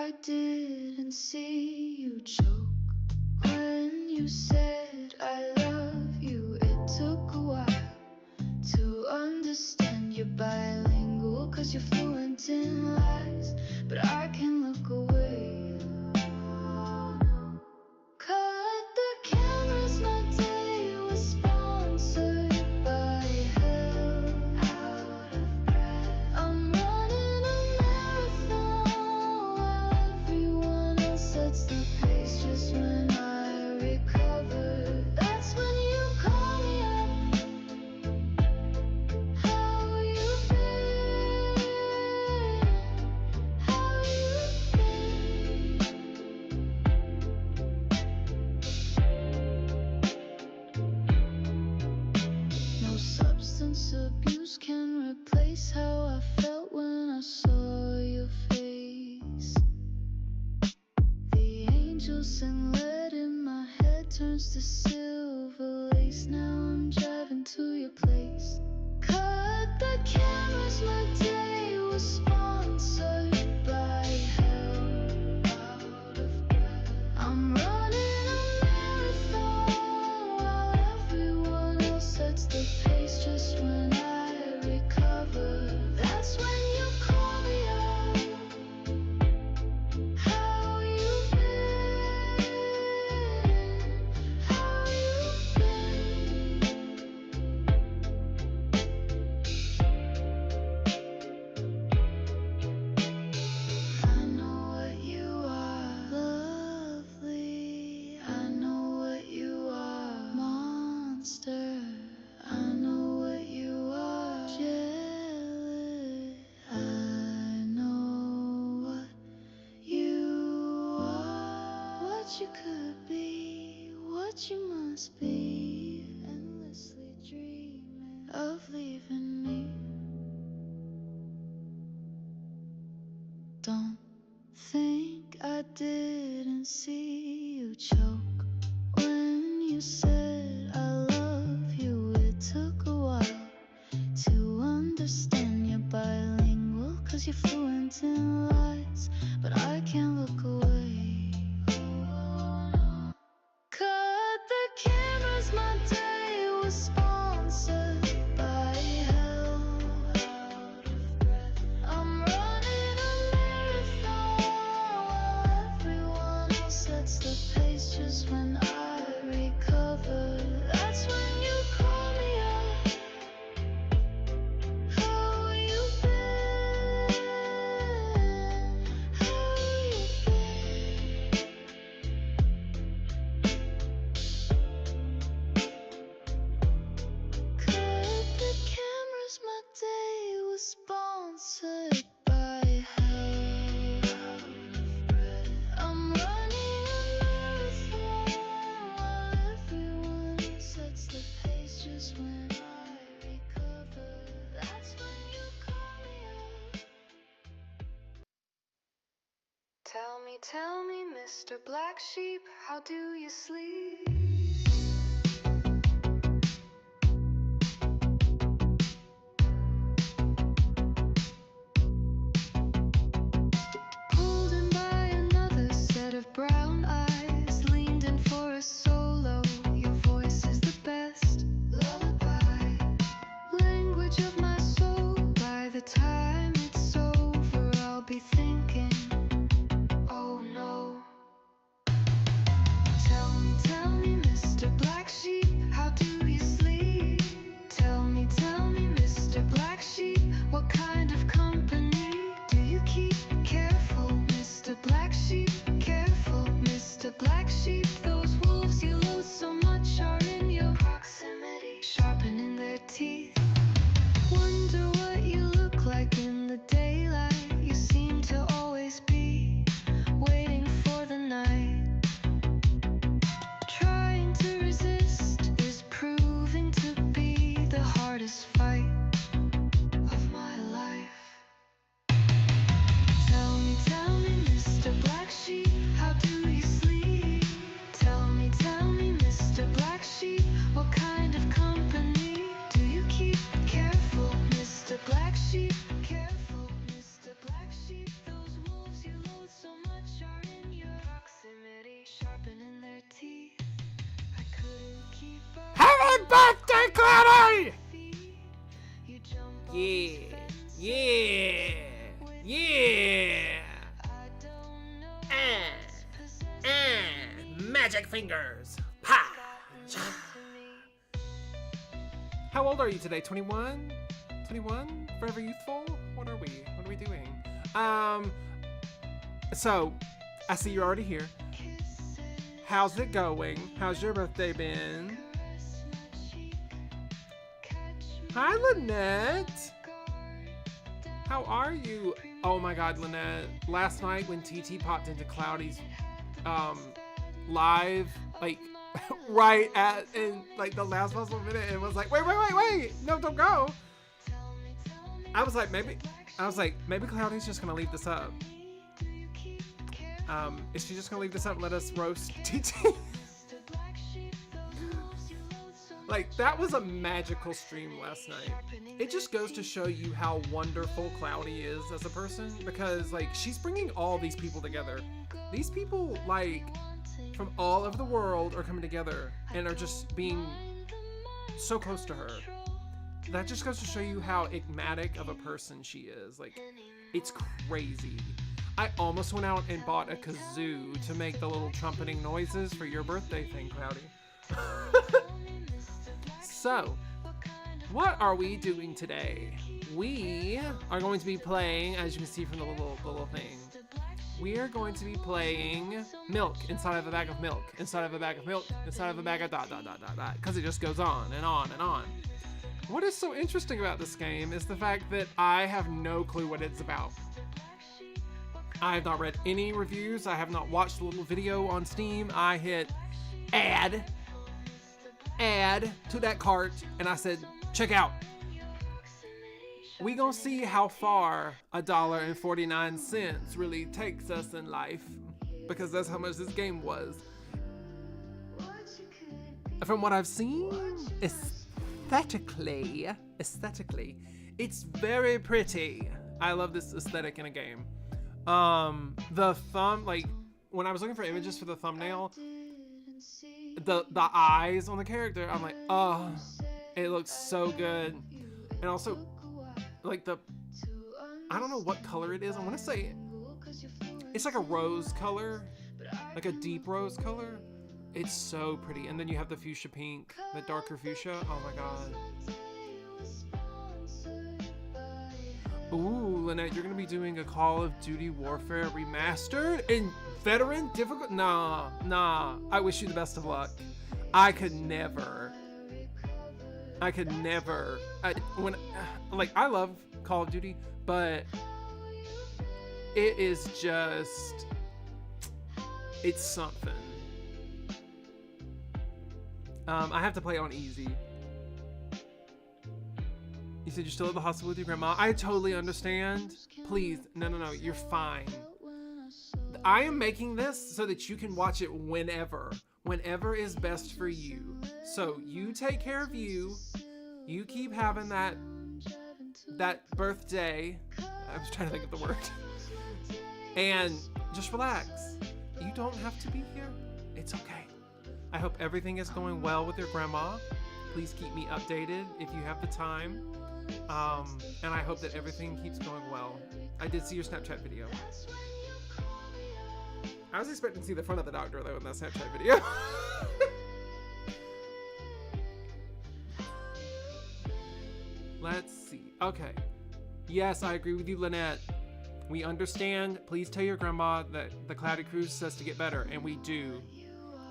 I didn't see you choke when you said I love you. It took a while to understand you're bilingual, 'cause you're fluent in lies, but I can't look away. Cut the cameras, my day was sponsored by hell. Out of breath, I'm running a marathon while everyone else sets the pace. Just when I recover, that's when you call me up. How you been? How you been? No substance abuse can replace how I felt when I saw your face. The angels sing lead in my head turns to silver lace. Now I'm driving to your place. Cut the cameras, my day was sponsored by hell. Out of breath, I'm running a marathon while everyone else sets the pace. Just when I recover, that's when you call me up. How you been? How you been? I know what you are, lovely. I know what you are, monster. I know what you are, jealous. I know what you are, what you could be, what you must be. Endlessly dreaming of leaving me. Don't think I didn't see you choke when you said I love you. It took a while to understand you're bilingual, 'cause you're fluent in lies, but I can't look away. Cut the cameras, my day was sponsored by hell. Out of breath, I'm running a marathon while everyone else sets the pace. Just when I recover, that's when you call me up. How you been? How you been? Cut the cameras, my day was sponsored by hell. Out of breath, I'm running a marathon while everyone else sets the pace. Just when I recover, that's when you call me up. Tell me, Mr. Black Sheep, how do you sleep? Pulled in by another set of brown eyes, leaned in for a solo. Your voice is the best lullaby, language of my soul. By the time it's over, I'll be thinking, oh no. Tell me, Yeah. Yeah. Yeah. Magic fingers. Pa. How old are you today? 21? 21? Forever youthful? What are we? What are we doing? So, I see you're already here. How's it going? How's your birthday been? Hi, Lynette. How are you? Oh my God, Lynette. Last night when TT popped into Cloudy's live, like right at in like the last possible minute, and was like, wait, no, don't go. I was like, maybe Cloudy's just gonna leave this up. Is she just gonna leave this up and let us roast TT? Like, that was a magical stream last night. It just goes to show you how wonderful Cloudy is as a person, because like she's bringing all these people together. These people like from all over the world are coming together and are just being so close to her. That just goes to show you how enigmatic of a person she is. Like, it's crazy. I almost went out and bought a kazoo to make the little trumpeting noises for your birthday thing, Cloudy. So, what are we doing today? We are going to be playing, as you can see from the little thing, we are going to be playing milk inside of a bag of milk, inside of a bag of milk, inside of a bag of ... because it just goes on and on and on. What is so interesting about this game is the fact that I have no clue what it's about. I have not read any reviews. I have not watched the little video on Steam. I hit add to that cart and I said, check out. We gonna see how far $1.49 really takes us in life, because that's how much this game was. From what I've seen, aesthetically, it's very pretty. I love this aesthetic in a game. Like when I was looking for images for the thumbnail, the eyes on the character, I'm like, oh, it looks so good. And also, like I don't know what color it is. I want to say it's like a rose color, like a deep rose color. It's so pretty. And then you have the fuchsia pink, the darker fuchsia. Oh my God. Ooh, Lynette, you're gonna be doing a Call of Duty Warfare remastered in veteran difficult? Nah. I wish you the best of luck. I could never. I love Call of Duty, but it is just, it's something. I have to play on easy. You said you're still at the hospital with your grandma. I totally understand. Please, no, you're fine. I am making this so that you can watch it whenever is best for you. So you take care of you. You keep having that birthday. I was trying to think of the word. And just relax. You don't have to be here. It's okay. I hope everything is going well with your grandma. Please keep me updated if you have the time. And I hope that everything keeps going well. I did see your Snapchat video. I was expecting to see the front of the doctor though in that Snapchat video. Let's see. Okay. Yes, I agree with you, Lynette. We understand. Please tell your grandma that the Cloudy Cruise says to get better, and we do.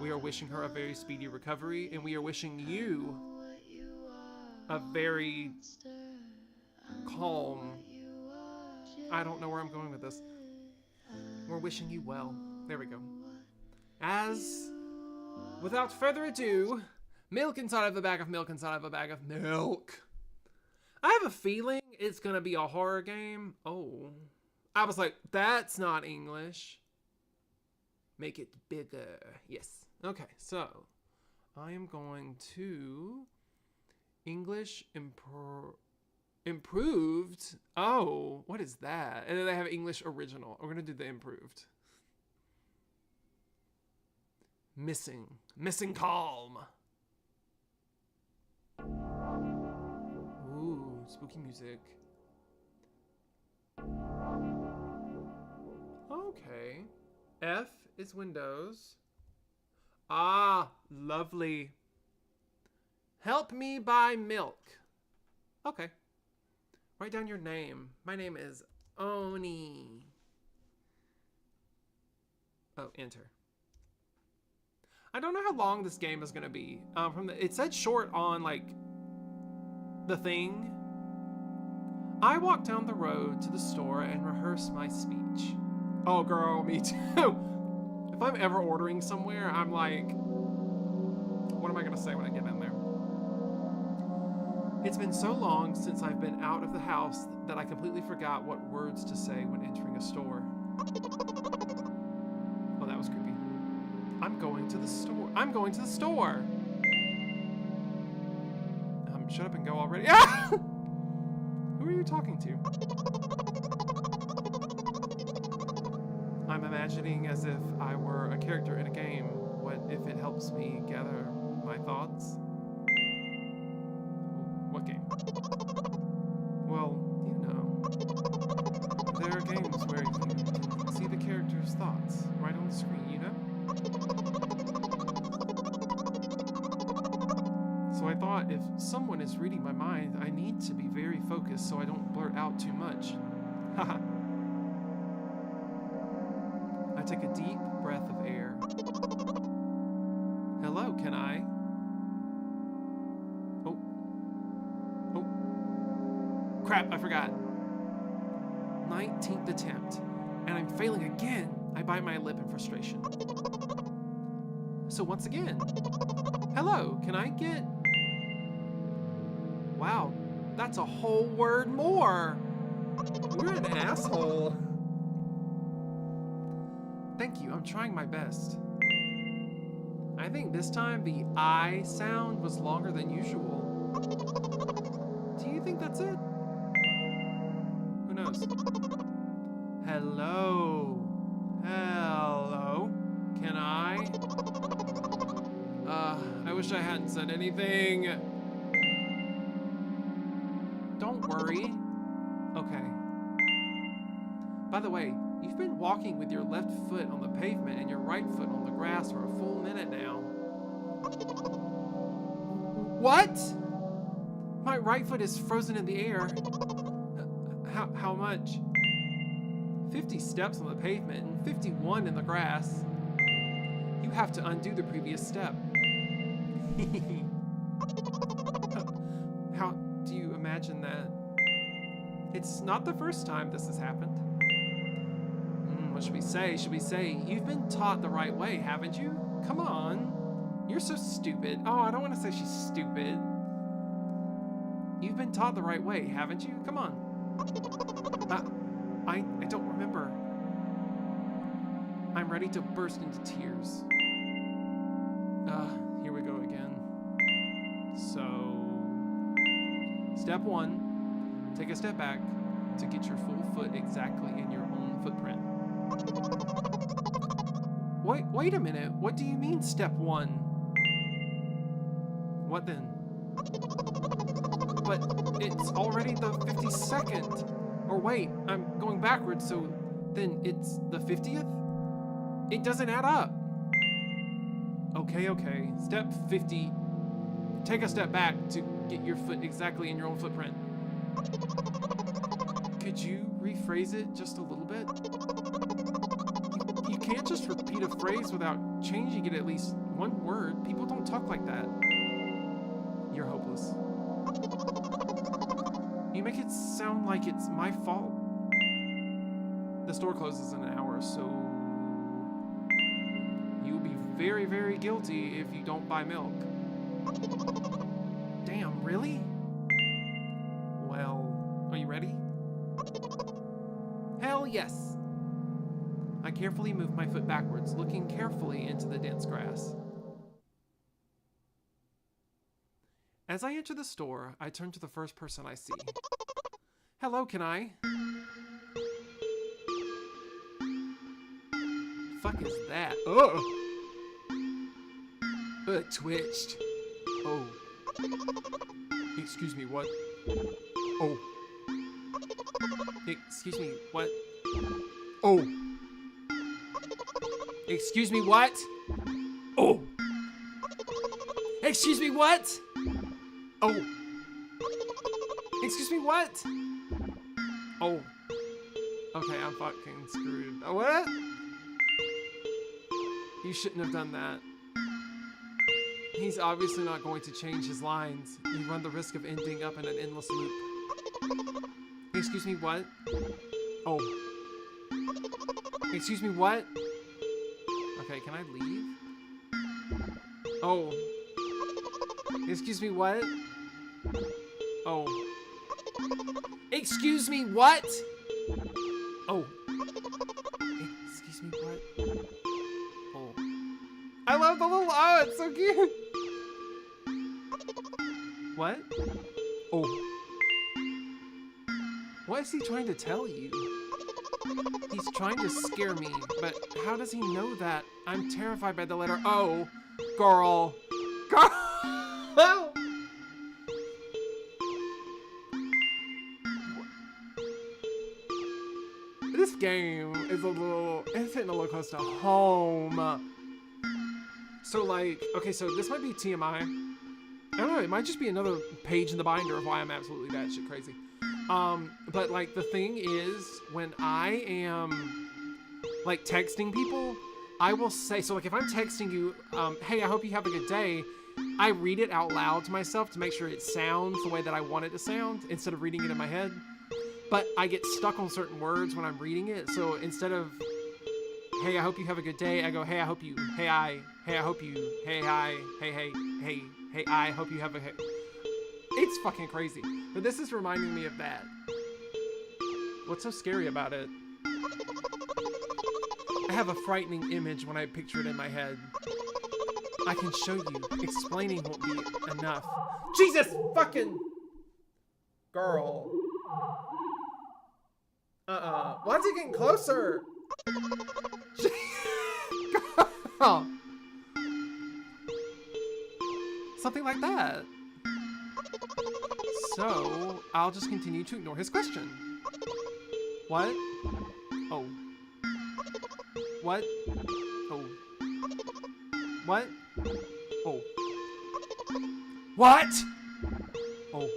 We are wishing her a very speedy recovery, and we are wishing you a very calm. I don't know where I'm going with this. We're wishing you well. There we go. As, without further ado, milk inside of a bag of milk inside of a bag of milk. I have a feeling it's gonna be a horror game. Oh. I was like, that's not English. Make it bigger. Yes. Okay, so I am going to English improved. Oh, what is that? And then they have English original. We're gonna do the improved. Missing calm. Ooh, spooky music. Okay. F is windows. Ah, lovely. Help me buy milk. Okay. Write down your name. My name is Oni. Oh, enter. I don't know how long this game is gonna be. It said short on like the thing. I walked down the road to the store and rehearsed my speech. Oh, girl, me too. If I'm ever ordering somewhere, I'm like, what am I gonna say when I get in there? It's been so long since I've been out of the house that I completely forgot what words to say when entering a store. Oh, that was creepy. I'm going to the store. I'm going to the store. Shut up and go already. Ah! Who are you talking to? I'm imagining as if I were a character in a game. What if it helps me gather my thoughts? What game? Well, you know. There are games where you can see the character's thoughts right on the screen, you know? So I thought if someone is reading my mind, I need to be very focused so I don't blurt out too much. Haha. I take a deep breath of air. Hello, can I? Oh. Oh. Crap, I forgot. 19th attempt. And I'm failing again. I bite my lip in frustration. So once again. Hello, can I get... Wow, that's a whole word more. You're an asshole. Thank you, I'm trying my best. I think this time the I sound was longer than usual. Do you think that's it? Who knows? Hello. Hello. Can I? I wish I hadn't said anything. Don't worry. Okay. By the way, you've been walking with your left foot on the pavement and your right foot on the grass for a full minute now. What? My right foot is frozen in the air. How much? 50 steps on the pavement and 51 in the grass. You have to undo the previous step. How do you imagine that? It's not the first time this has happened. What should we say? Should we say, you've been taught the right way, haven't you? Come on. You're so stupid. Oh, I don't want to say she's stupid. You've been taught the right way, haven't you? Come on. I don't remember. I'm ready to burst into tears. Here we go again. So, step 1, take a step back to get your full foot exactly in your own footprint. Wait a minute. What do you mean step 1? What then? But it's already the 52nd. Or wait, I'm going backwards, so then it's the 50th? It doesn't add up. Okay. Step 50. Take a step back to get your foot exactly in your own footprint. Could you rephrase it just a little bit? You can't just repeat a phrase without changing it at least one word. People don't talk like that. You're hopeless. You make it sound like it's my fault. The store closes in an hour, so you'll be very, very guilty if you don't buy milk. Damn, really? Well, are you ready? Hell yes. I carefully move my foot backwards, looking carefully into the dense grass. As I enter the store, I turn to the first person I see. Hello, can I? Fuck is that? Oh! It twitched. Oh. Excuse me, what? Oh. Excuse me, what? Oh. Excuse me, what? Oh. Excuse me, what? Oh. Excuse me, what? Oh. Okay, I'm fucking screwed. Oh, what? You shouldn't have done that. He's obviously not going to change his lines. You run the risk of ending up in an endless loop. Excuse me, what? Oh. Excuse me, what? Okay, can I leave? Oh. Excuse me, what? Oh. Excuse me, what? Oh. Excuse me, what? Oh. I love the little, oh, it's so cute. What? Oh. What is he trying to tell you? He's trying to scare me, but how does he know that? I'm terrified by the letter O. Girl. Girl! This game is it's hitting a little close to home. So like, okay, so this might be TMI. I don't know, it might just be another page in the binder of why I'm absolutely batshit crazy. But like the thing is, when I am like texting people, I will say, so like if I'm texting you, hey, I hope you have a good day, I read it out loud to myself to make sure it sounds the way that I want it to sound instead of reading it in my head. But I get stuck on certain words when I'm reading it, so instead of, hey, I hope you have a good day, I go, hey, I hope you, hey, I hope you, hey, I, hey, I hope you have a, it's fucking crazy. But this is reminding me of that. What's so scary about it? I have a frightening image when I picture it in my head. I can show you. Explaining won't be enough. Jesus fucking girl. Why is he getting closer? Girl. Something like that. So, I'll just continue to ignore his question. What? Oh. What? Oh. What? Oh. What? Oh.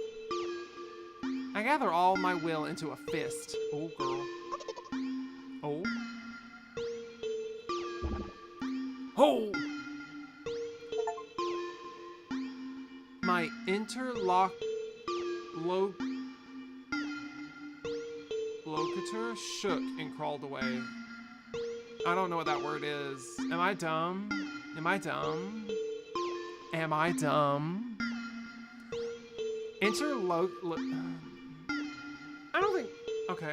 I gather all my will into a fist. Oh, girl. Oh. Oh! My locator shook and crawled away. I don't know what that word is. Am I dumb? Am I dumb? Am I dumb? I don't think... Okay.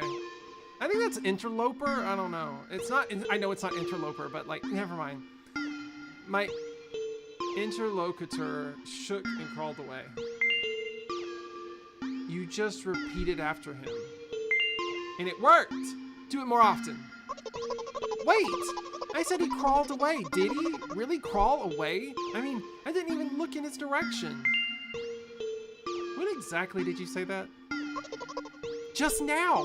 I think that's interloper. I don't know. It's not... I know it's not interloper, but like, never mind. My interlocutor shook and crawled away. You just repeated after him. And it worked! Do it more often. Wait! I said he crawled away. Did he really crawl away? I mean, I didn't even look in his direction. When exactly did you say that? Just now!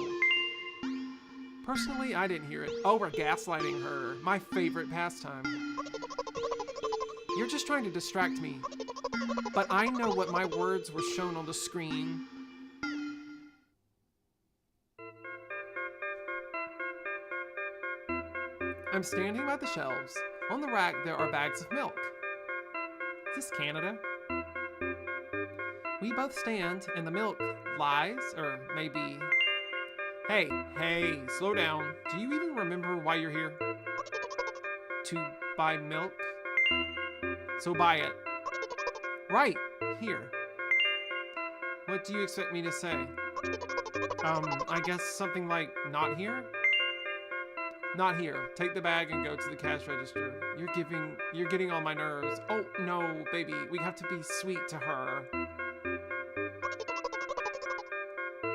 Personally, I didn't hear it. Oh, we're gaslighting her. My favorite pastime. You're just trying to distract me. But I know what my words were shown on the screen. I'm standing by the shelves. On the rack, there are bags of milk. Is this Canada? We both stand, and the milk lies, or maybe... Hey, slow down. Do you even remember why you're here? To buy milk? So buy it. Right, here. What do you expect me to say? I guess something like, not here? Not here. Take the bag and go to the cash register. You're getting on my nerves. Oh, no, baby. We have to be sweet to her.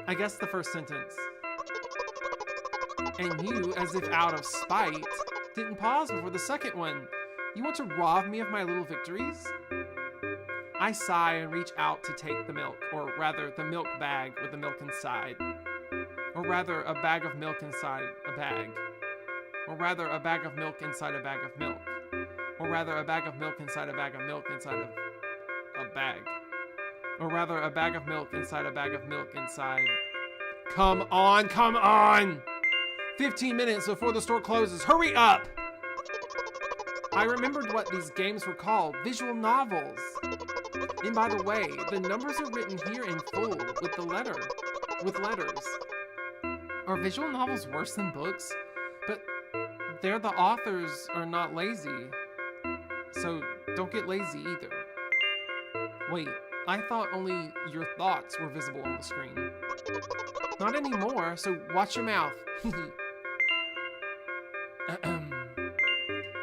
I guess the first sentence. And you, as if out of spite, didn't pause before the second one. You want to rob me of my little victories? I sigh and reach out to take the milk, or rather the milk bag with the milk inside. Or rather a bag of milk inside a bag. Or rather a bag of milk inside a bag of milk. Or rather a bag of milk inside a bag of milk inside of a bag. Or rather a bag of milk inside a bag of milk inside. Come on, come on! 15 minutes before the store closes, hurry up! I remembered what these games were called, visual novels. And by the way, the numbers are written here in full with letters. Are visual novels worse than books? But the authors are not lazy. So don't get lazy either. Wait, I thought only your thoughts were visible on the screen. Not anymore, so watch your mouth.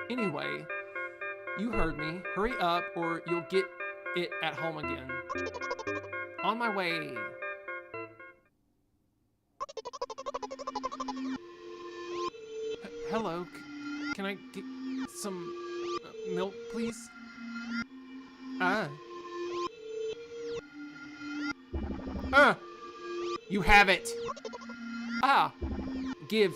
Anyway, you heard me. Hurry up or you'll get it at home again. On my way. Hello, can I get some milk, please? You have it. Give.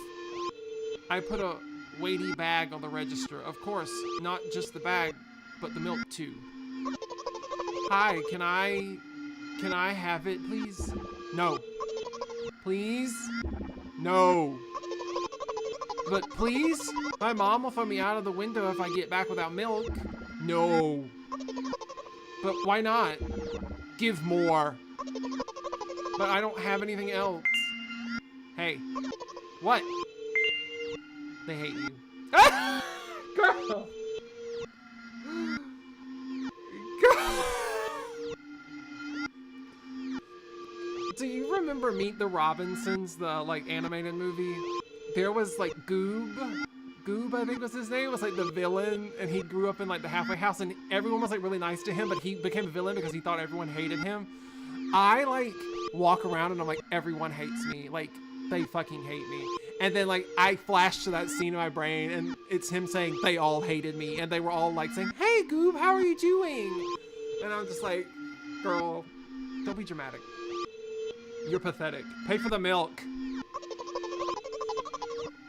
I put a weighty bag on the register. Of course, not just the bag, but the milk too. Hi, can I have it, please? No. Please? No. But please? My mom will throw me out of the window if I get back without milk. No. But why not? Give more. But I don't have anything else. Hey. What? They hate you. Girl! Girl! Do you remember Meet the Robinsons, the like animated movie? There was like Goob, I think was his name, was like the villain, and he grew up in like the halfway house, and everyone was like really nice to him, but he became a villain because he thought everyone hated him. I like walk around and I'm like, everyone hates me, like they fucking hate me. And then like I flash to that scene in my brain, and it's him saying they all hated me, and they were all like saying, "Hey Goob, how are you doing?" And I'm just like, girl, don't be dramatic. You're pathetic. Pay for the milk.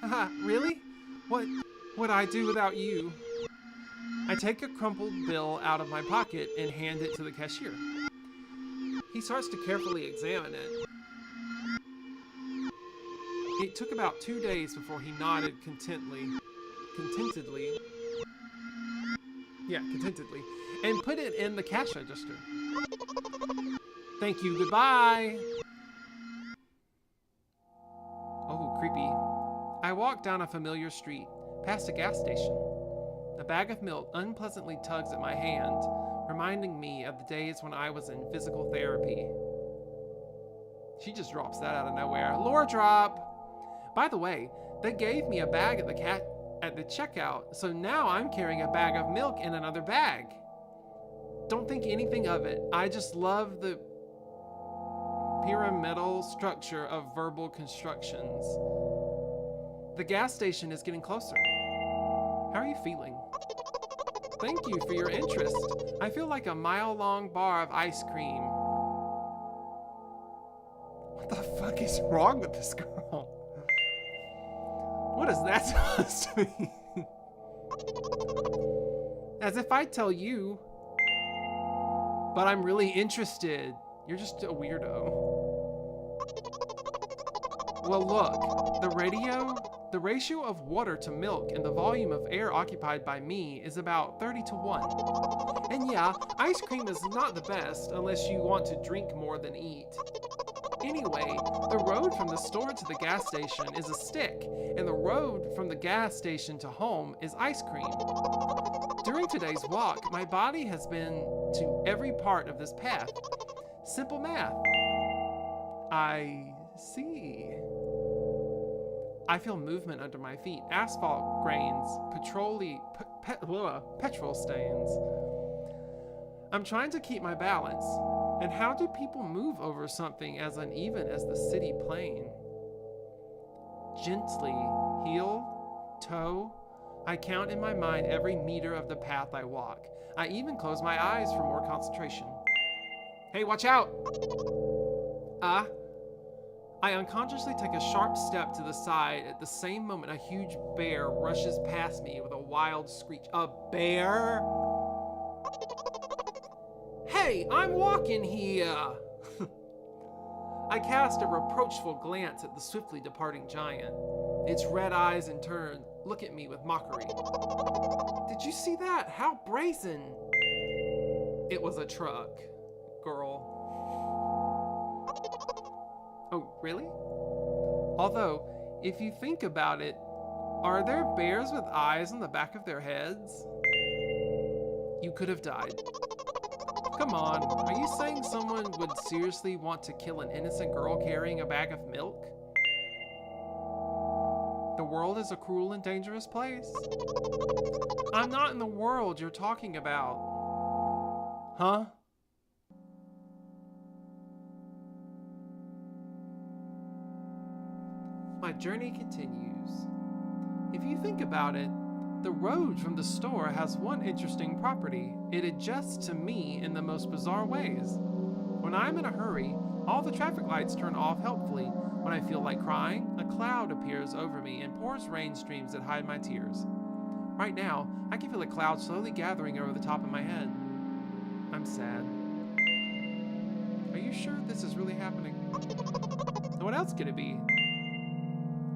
Haha, really? What would I do without you? I take a crumpled bill out of my pocket and hand it to the cashier. He starts to carefully examine it. It took about 2 days before he nodded contentedly, and put it in the cash register. Thank you, goodbye. Oh, creepy. I walk down a familiar street, past a gas station. A bag of milk unpleasantly tugs at my hand, reminding me of the days when I was in physical therapy. She just drops that out of nowhere. Lore drop! By the way, they gave me a bag at the checkout, so now I'm carrying a bag of milk in another bag. Don't think anything of it. I just love the pyramidal structure of verbal constructions. The gas station is getting closer. How are you feeling? Thank you for your interest. I feel like a mile-long bar of ice cream. What the fuck is wrong with this girl? What is that supposed to mean? As if I tell you, but I'm really interested. You're just a weirdo. Well, look, the ratio of water to milk and the volume of air occupied by me is about 30-to-1. And yeah, ice cream is not the best unless you want to drink more than eat. Anyway, the road from the store to the gas station is a stick, and the road from the gas station to home is ice cream. During today's walk, my body has been to every part of this path. Simple math. I see. I feel movement under my feet, asphalt grains, petrol stains. I'm trying to keep my balance. And how do people move over something as uneven as the city plain? Gently, heel, toe, I count in my mind every meter of the path I walk. I even close my eyes for more concentration. Hey, watch out! I unconsciously take a sharp step to the side. At the same moment, a huge bear rushes past me with a wild screech. A bear? Hey, I'm walking here! I cast a reproachful glance at the swiftly departing giant. Its red eyes in turn look at me with mockery. Did you see that? How brazen! It was a truck, girl. Oh, really? Although, if you think about it, are there bears with eyes on the back of their heads? You could have died. Come on, are you saying someone would seriously want to kill an innocent girl carrying a bag of milk? The world is a cruel and dangerous place. I'm not in the world you're talking about. Huh? My journey continues. If you think about it, the road from the store has one interesting property. It adjusts to me in the most bizarre ways. When I'm in a hurry, all the traffic lights turn off helpfully. When I feel like crying, a cloud appears over me and pours rain streams that hide my tears. Right now, I can feel a cloud slowly gathering over the top of my head. I'm sad. Are you sure this is really happening? What else could it be?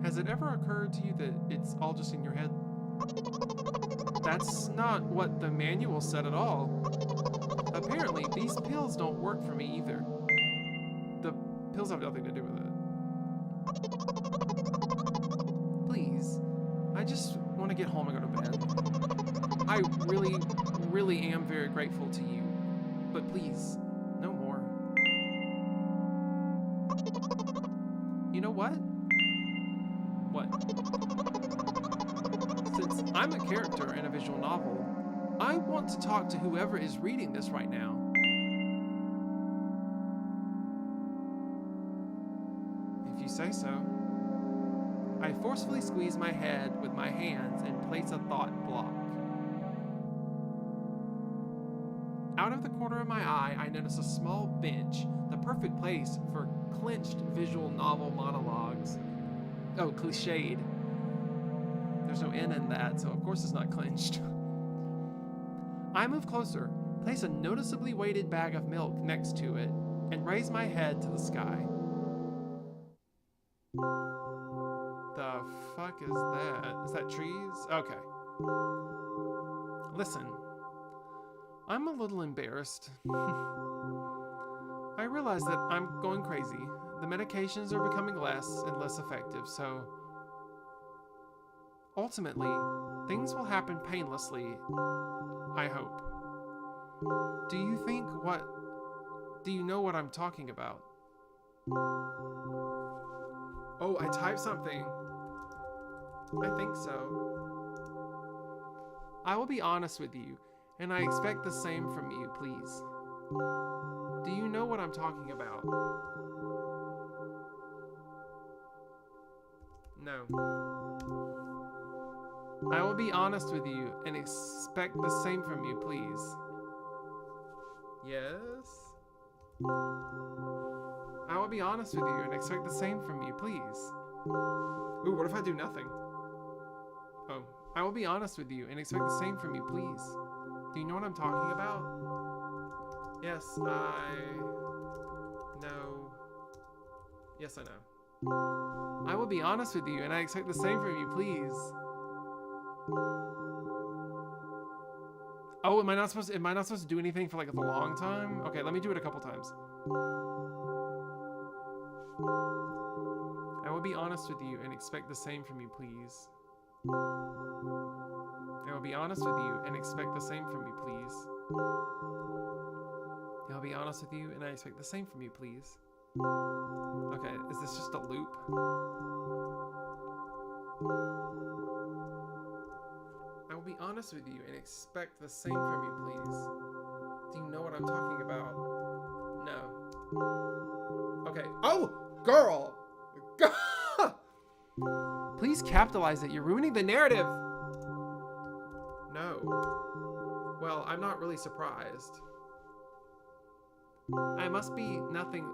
Has it ever occurred to you that it's all just in your head? That's not what the manual said at all. Apparently, these pills don't work for me either. The pills have nothing to do with it. Please, I just want to get home and go to bed. I really, really am very grateful to you. But please, no more. You know what? What? Since I'm a character in a visual novel, I want to talk to whoever is reading this right now. If you say so. I forcefully squeeze my head with my hands and place a thought block. Out of the corner of my eye, I notice a small bench, the perfect place for clenched visual novel monologues. Oh, cliched. There's no N in that, so of course it's not clenched. I move closer, place a noticeably weighted bag of milk next to it, and raise my head to the sky. The fuck is that? Is that trees? Okay. Listen, I'm a little embarrassed. I realize that I'm going crazy. The medications are becoming less and less effective, so ultimately, things will happen painlessly, I hope. Do you know what I'm talking about? Oh, I typed something. I think so. I will be honest with you, and I expect the same from you, please. Do you know what I'm talking about? No. I will be honest with you and expect the same from you, please. Yes? I will be honest with you and expect the same from you, please. Ooh, what if I do nothing? Oh, I will be honest with you and expect the same from you, please. Do you know what I'm talking about? Yes, I know. Yes, I know. I will be honest with you and I expect the same from you, please. Oh, am I not supposed to do anything for like a long time? Okay, let me do it a couple times. I will be honest with you and expect the same from you, please. I will be honest with you and expect the same from you, please. I will be honest with you and I expect the same from you, please. Okay, is this just a loop? I will be honest with you and expect the same from you, please. Do you know what I'm talking about? No. Okay. Oh, girl! Please capitalize it. You're ruining the narrative. No. Well, I'm not really surprised. I must be nothing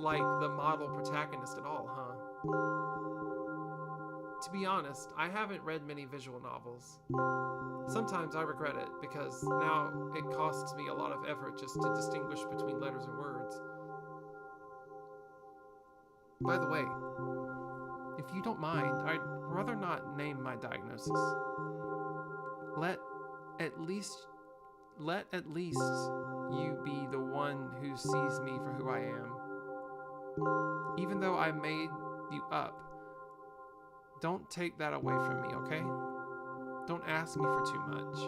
like the model protagonist at all, huh? To be honest, I haven't read many visual novels. Sometimes I regret it because now it costs me a lot of effort just to distinguish between letters and words. By the way, if you don't mind, I'd rather not name my diagnosis. Let at least you be the one who sees me for who I am. Even though I made you up, don't take that away from me, okay? Don't ask me for too much.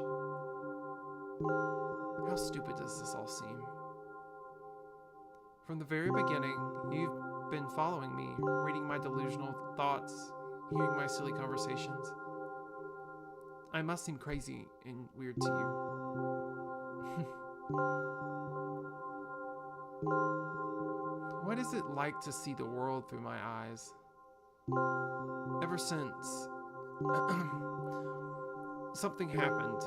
How stupid does this all seem? From the very beginning, you've been following me, reading my delusional thoughts, hearing my silly conversations. I must seem crazy and weird to you. What is it like to see the world through my eyes? Ever since something happened,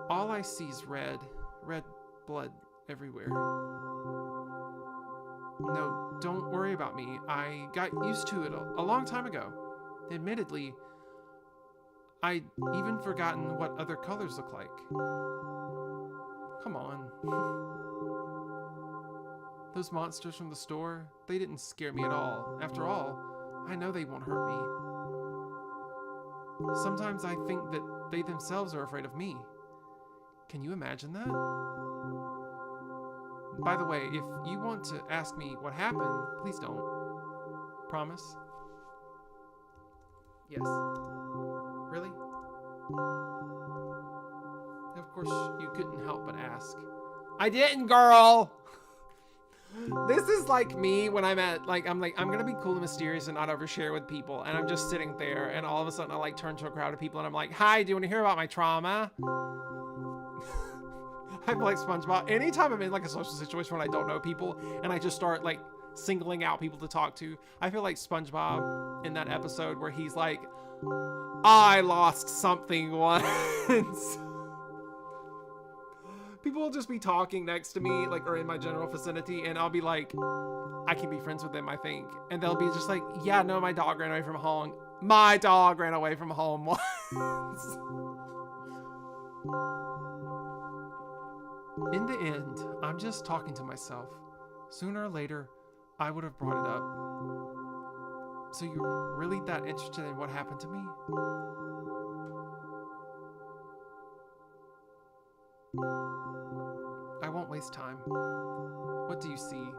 all I see is red blood everywhere. No, don't worry about me. I got used to it a long time ago. Admittedly, I'd even forgotten what other colors look like. Come on. Those monsters from the store, they didn't scare me at all. After all, I know they won't hurt me. Sometimes I think that they themselves are afraid of me. Can you imagine that? By the way, if you want to ask me what happened, please don't. Promise? Yes. Really? Of course, you couldn't help but ask. I didn't, girl! This is like me when I'm at, I'm gonna be cool and mysterious and not overshare with people, and I'm just sitting there, and all of a sudden I turn to a crowd of people and I'm like, hi, do you want to hear about my trauma? I'm like SpongeBob. Anytime I'm in a social situation when I don't know people and I just start singling out people to talk to, I feel like SpongeBob in that episode where he's like, I lost something once. People will just be talking next to me, or in my general vicinity, and I'll be like, I can be friends with them, I think. And they'll be just like, yeah, no, my dog ran away from home. My dog ran away from home once. In the end, I'm just talking to myself. Sooner or later, I would have brought it up. So you're really that interested in what happened to me? I won't waste time. What do you see?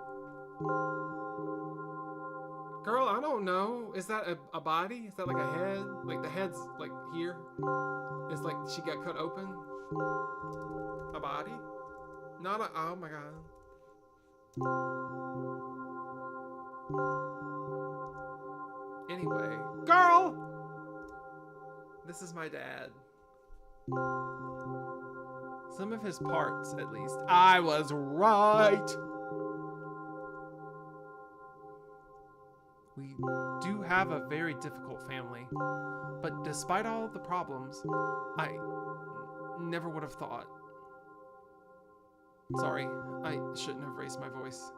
Girl, I don't know. Is that a body? Is that a head? The head's here? It's she got cut open? A body? Not a, oh my god. Anyway, girl! This is my dad. Some of his parts, at least. I was right! We do have a very difficult family, but despite all the problems, I never would have thought. Sorry, I shouldn't have raised my voice.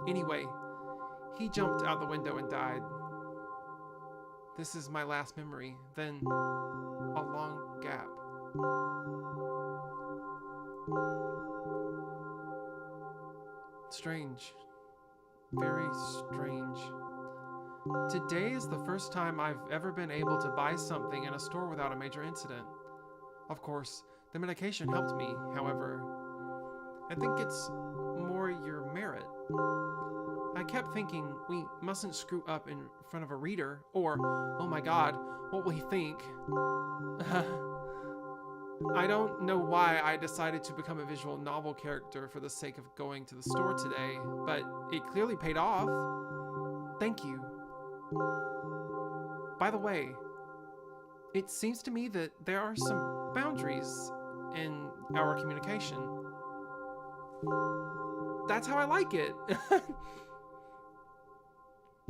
Anyway, he jumped out the window and died. This is my last memory, then a long gap. Strange. Very strange. Today is the first time I've ever been able to buy something in a store without a major incident. Of course, the medication helped me, however. I think it's more your merit. I kept thinking we mustn't screw up in front of a reader, or, oh my god, what will he think? I don't know why I decided to become a visual novel character for the sake of going to the store today, but it clearly paid off. Thank you. By the way, it seems to me that there are some boundaries in our communication. That's how I like it.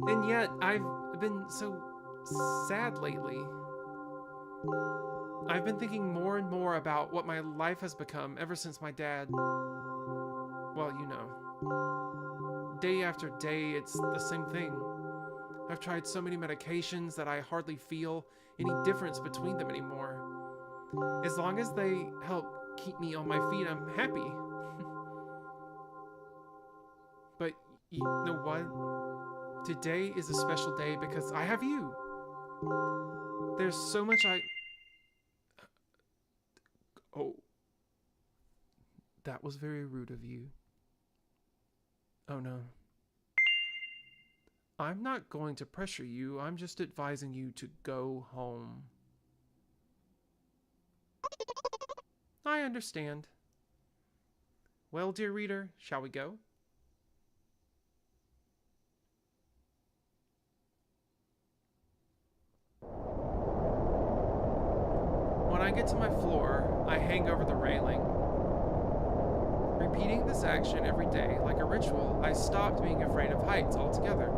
And yet, I've been so sad lately. I've been thinking more and more about what my life has become ever since my dad... Well, you know. Day after day, it's the same thing. I've tried so many medications that I hardly feel any difference between them anymore. As long as they help keep me on my feet, I'm happy. But you know what? Today is a special day because I have you. There's so much Oh. That was very rude of you. Oh no. I'm not going to pressure you. I'm just advising you to go home. I understand. Well, dear reader, shall we go? When I get to my floor, I hang over the railing. Repeating this action every day like a ritual, I stopped being afraid of heights altogether.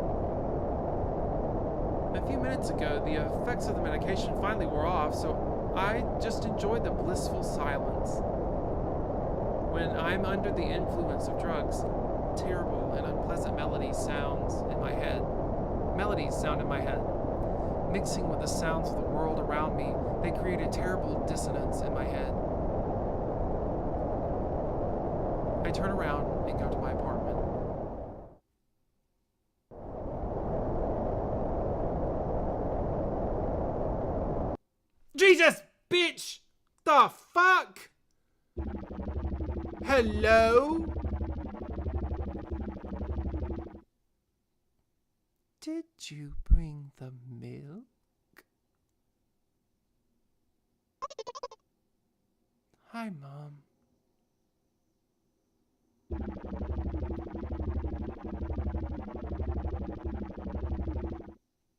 A few minutes ago, the effects of the medication finally wore off, so I just enjoyed the blissful silence. When I'm under the influence of drugs, terrible and unpleasant melodies sound in my head. Mixing with the sounds of the world around me, they create a terrible dissonance in my head. I turn around and go to my apartment. Jesus, bitch! The fuck? Hello? Did you bring the milk? Hi, Mom.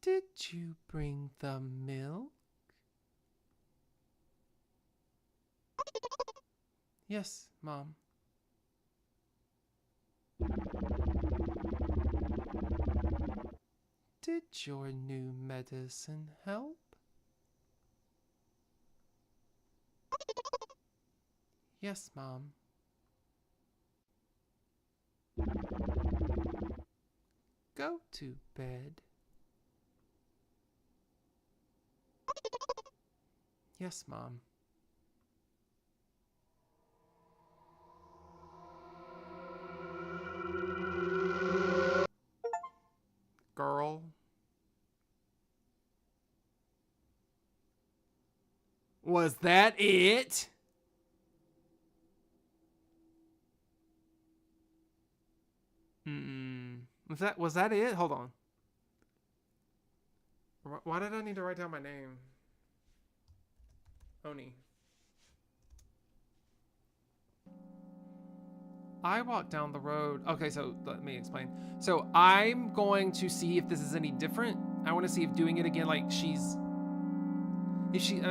Did you bring the milk? Yes, Mom. Did your new medicine help? Yes, Mom. Go to bed. Yes, Mom. Girl. Was that it? Was that it? Hold on. Why did I need to write down my name? Oni. I walked down the road. Okay, so let me explain. So I'm going to see if this is any different. I want to see if doing it again, like I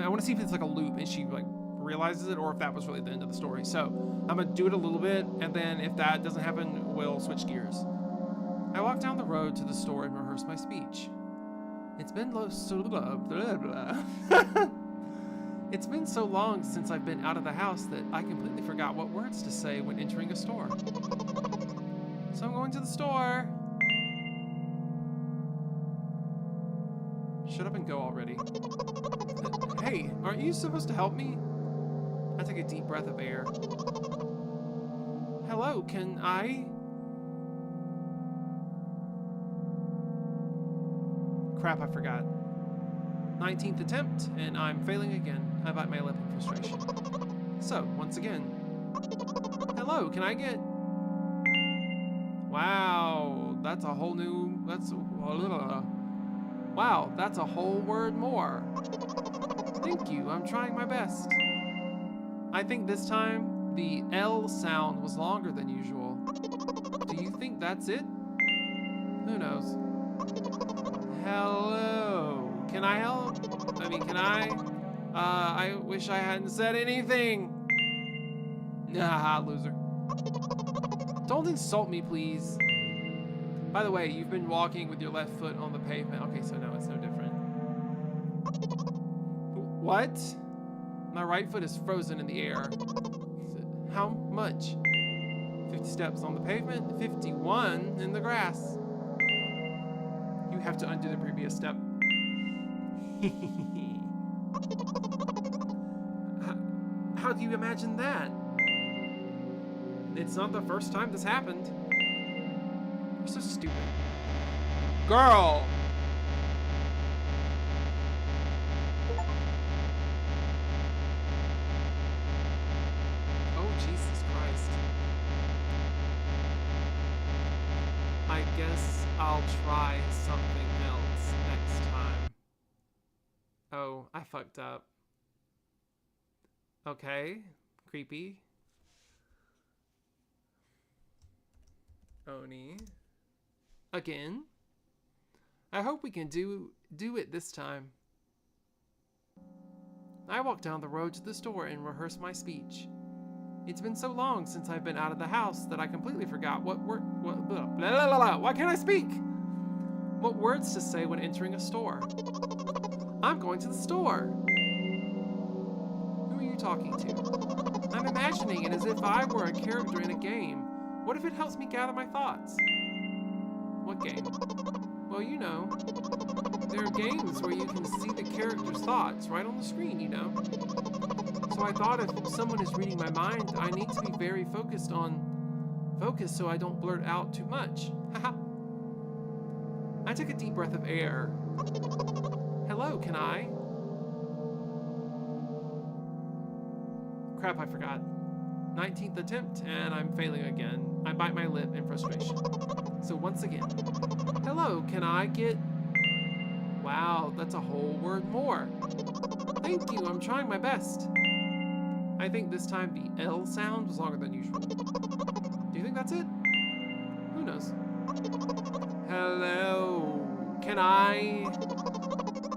want to see if it's like a loop and she like realizes it, or if that was really the end of the story. So I'm gonna do it a little bit, and then if that doesn't happen, we'll switch gears. I walked down the road to the store and rehearsed my speech. It's been It's been so long since I've been out of the house that I completely forgot what words to say when entering a store. So I'm going to the store. Shut up and go already. Hey, aren't you supposed to help me? I take a deep breath of air. Hello, can I? Crap, I forgot. 19th attempt, and I'm failing again. I bite my lip in frustration. So, once again. Hello, can I get... Wow, that's a whole new... Wow, that's a whole word more. Thank you, I'm trying my best. I think this time, the L sound was longer than usual. Do you think that's it? Who knows? Hello. Can I help? I mean, can I? I wish I hadn't said anything. Nah, loser. Don't insult me, please. By the way, you've been walking with your left foot on the pavement. Okay, so no, it's no different. What? My right foot is frozen in the air. How much? 50 steps on the pavement, 51 in the grass. You have to undo the previous step. How do you imagine that? It's not the first time this happened. You're so stupid. Girl! Oh, Jesus Christ. I guess I'll try something else next time. Oh, I fucked up. Okay, creepy. Oni. Again? I hope we can do it this time. I walked down the road to the store and rehearsed my speech. It's been so long since I've been out of the house that I completely forgot why can't I speak? What words to say when entering a store. I'm going to the store. Who are you talking to? I'm imagining it as if I were a character in a game. What if it helps me gather my thoughts? What game? Well, you know. There are games where you can see the character's thoughts right on the screen, you know. So I thought if someone is reading my mind, I need to be very focused so I don't blurt out too much. Haha. I took a deep breath of air. Hello, can I? Crap, I forgot. 19th attempt, and I'm failing again. I bite my lip in frustration. So once again. Hello, can I get... Wow, that's a whole word more. Thank you, I'm trying my best. I think this time the L sound was longer than usual. Do you think that's it? Who knows? Hello, can I...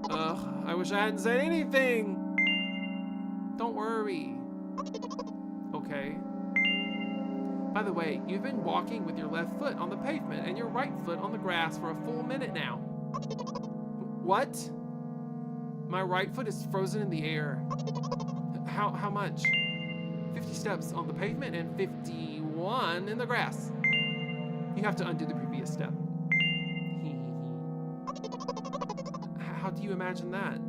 Ugh, I wish I hadn't said anything. Don't worry. Okay. By the way, you've been walking with your left foot on the pavement and your right foot on the grass for a full minute now. What? My right foot is frozen in the air. How much? 50 steps on the pavement and 51 in the grass. You have to undo the previous step. How do you imagine that?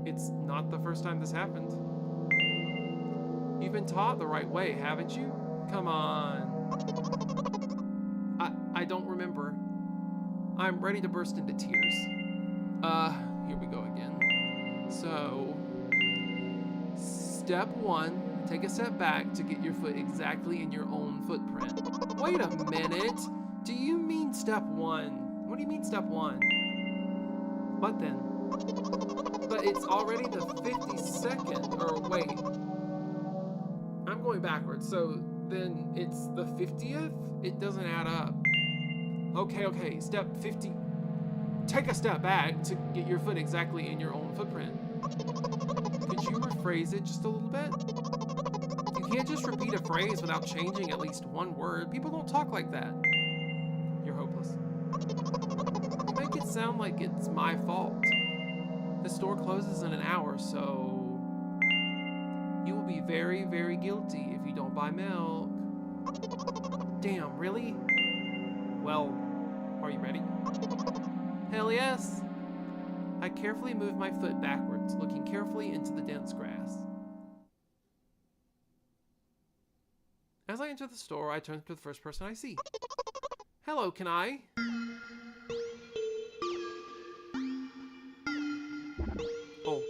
It's not the first time this happened. You've been taught the right way, haven't you? Come on. I don't remember. I'm ready to burst into tears. Here we go again. So, step 1, take a step back to get your foot exactly in your own footprint. Wait a minute. Do you mean step 1? What do you mean step 1? What then? But it's already the 52nd, or wait. I'm going backwards, so then it's the 50th? It doesn't add up. Okay, step 50. Take a step back to get your foot exactly in your own footprint. Could you rephrase it just a little bit? You can't just repeat a phrase without changing at least one word. People don't talk like that. You're hopeless. You make it sound like it's my fault. The store closes in an hour, so you will be very, very guilty if you don't buy milk. Damn, really? Well, are you ready? Hell yes. I carefully moved my foot backwards, looking carefully into the dense grass. As I enter the store, I turn to the first person I see. Hello, can I? Oh.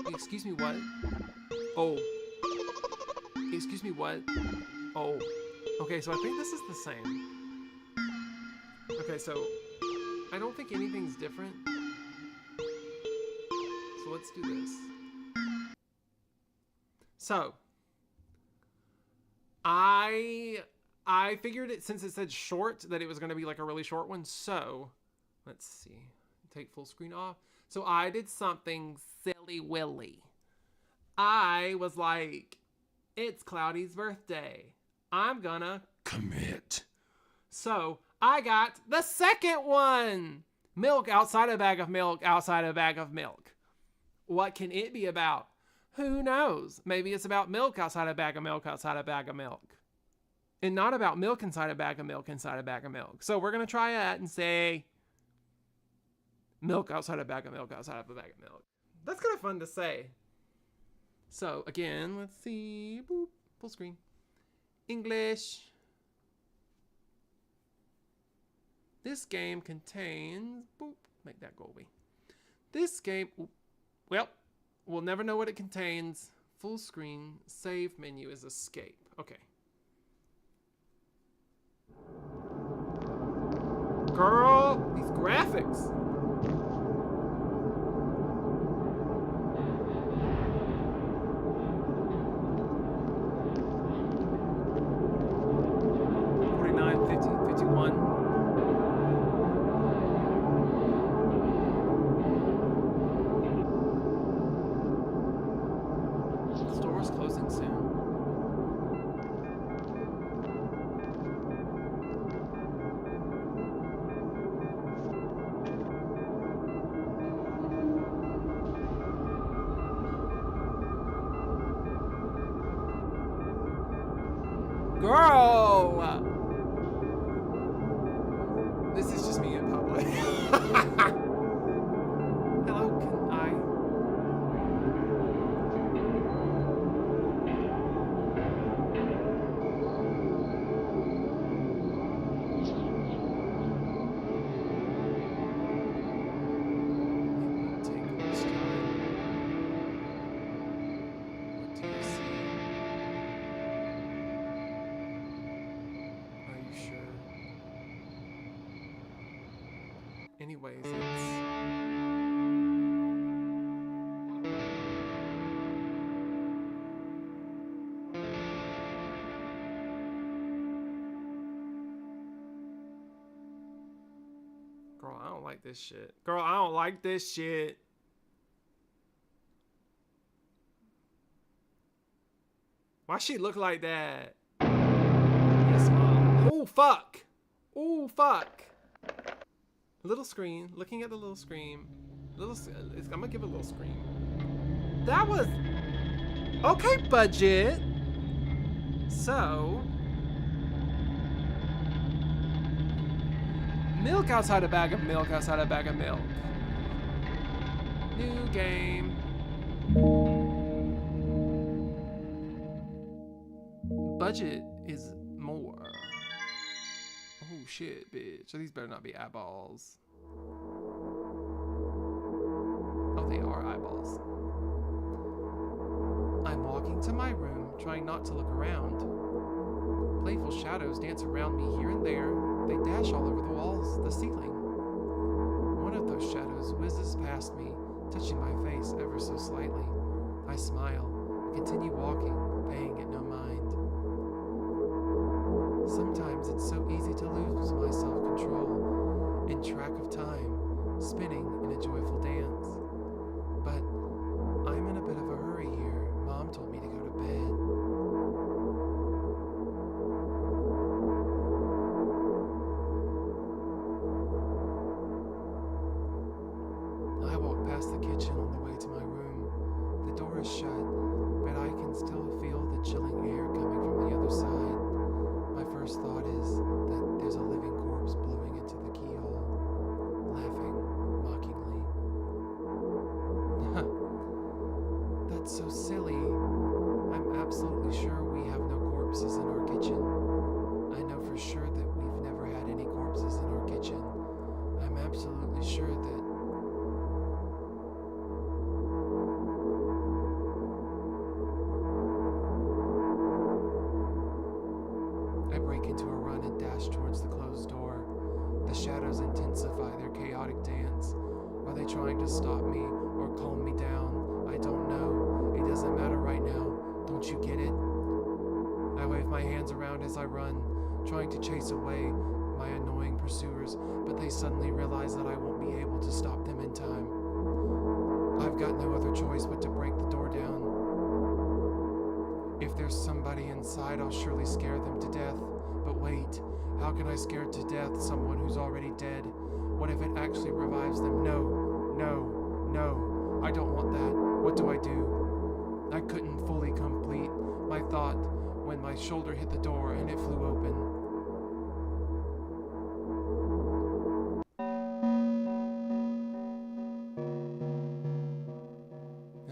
Excuse me, what? Oh. Excuse me, what? Oh. Okay, so I think this is the same. Okay, so I don't think anything's different. So let's do this. So I figured it, since it said short, that it was going to be like a really short one. So let's see. Take full screen off. So I did something silly willy. I was like, it's Cloudy's birthday. I'm gonna commit. So I got the second one. Milk outside a bag of milk, outside a bag of milk. What can it be about? Who knows? Maybe it's about milk outside a bag of milk outside a bag of milk. And not about milk inside a bag of milk inside a bag of milk. So we're going to try that and say milk outside a bag of milk outside of a bag of milk. That's kind of fun to say. So again, let's see. Boop, full screen. English. This game contains, boop, make that go away. This game, well, we'll never know what it contains. Full screen, save menu is escape. Okay. Girl, these graphics. Store's closing soon. Girl! This is just me in public. Hello, can I? Take this time. What do you see? Are you sure? Anyways, girl, I don't like this shit. Girl, I don't like this shit. Why she look like that? Yes, mom. Oh, fuck. Oh, fuck. Little screen. Looking at the little screen. I'm gonna give it a little screen. That was... Okay, budget. So... milk outside a bag of milk outside a bag of milk. New game. Budget is more. Oh shit, bitch. So these better not be eyeballs. Oh, they are eyeballs. I'm walking to my room, trying not to look around. Playful shadows dance around me here and there. They dash all over the walls, the ceiling. One of those shadows whizzes past me, touching my face ever so slightly. I smile, continue walking, paying it no mind. Sometimes it's so easy to lose my self-control in track of time, spinning in a joyful dance. But I'm in a bit of a hurry here. Mom told me to go to bed. I walk past the kitchen on the way to my room. The door is shut, but I can still feel the chilling air coming from the other side. My first thought is that there's a living corpse blowing into the keyhole, laughing mockingly. That's so silly. I'm absolutely sure we have no corpses in our kitchen. I know for sure that we've never had any corpses in our kitchen. I'm absolutely sure that... I break into a run and dash towards the closed door. The shadows intensify their chaotic dance. Are they trying to stop me or calm me down? I don't know. It doesn't matter right now. Don't you get it? I wave my hands around as I run, trying to chase away my annoying pursuers, but they suddenly realize that I won't be able to stop them in time. I've got no other choice but to break the door down. If there's somebody inside, I'll surely scare them to death. But wait, how can I scare to death someone who's already dead? What if it actually revives them? No, no, no. I don't want that. What do I do? I couldn't fully complete my thought when my shoulder hit the door and it flew open.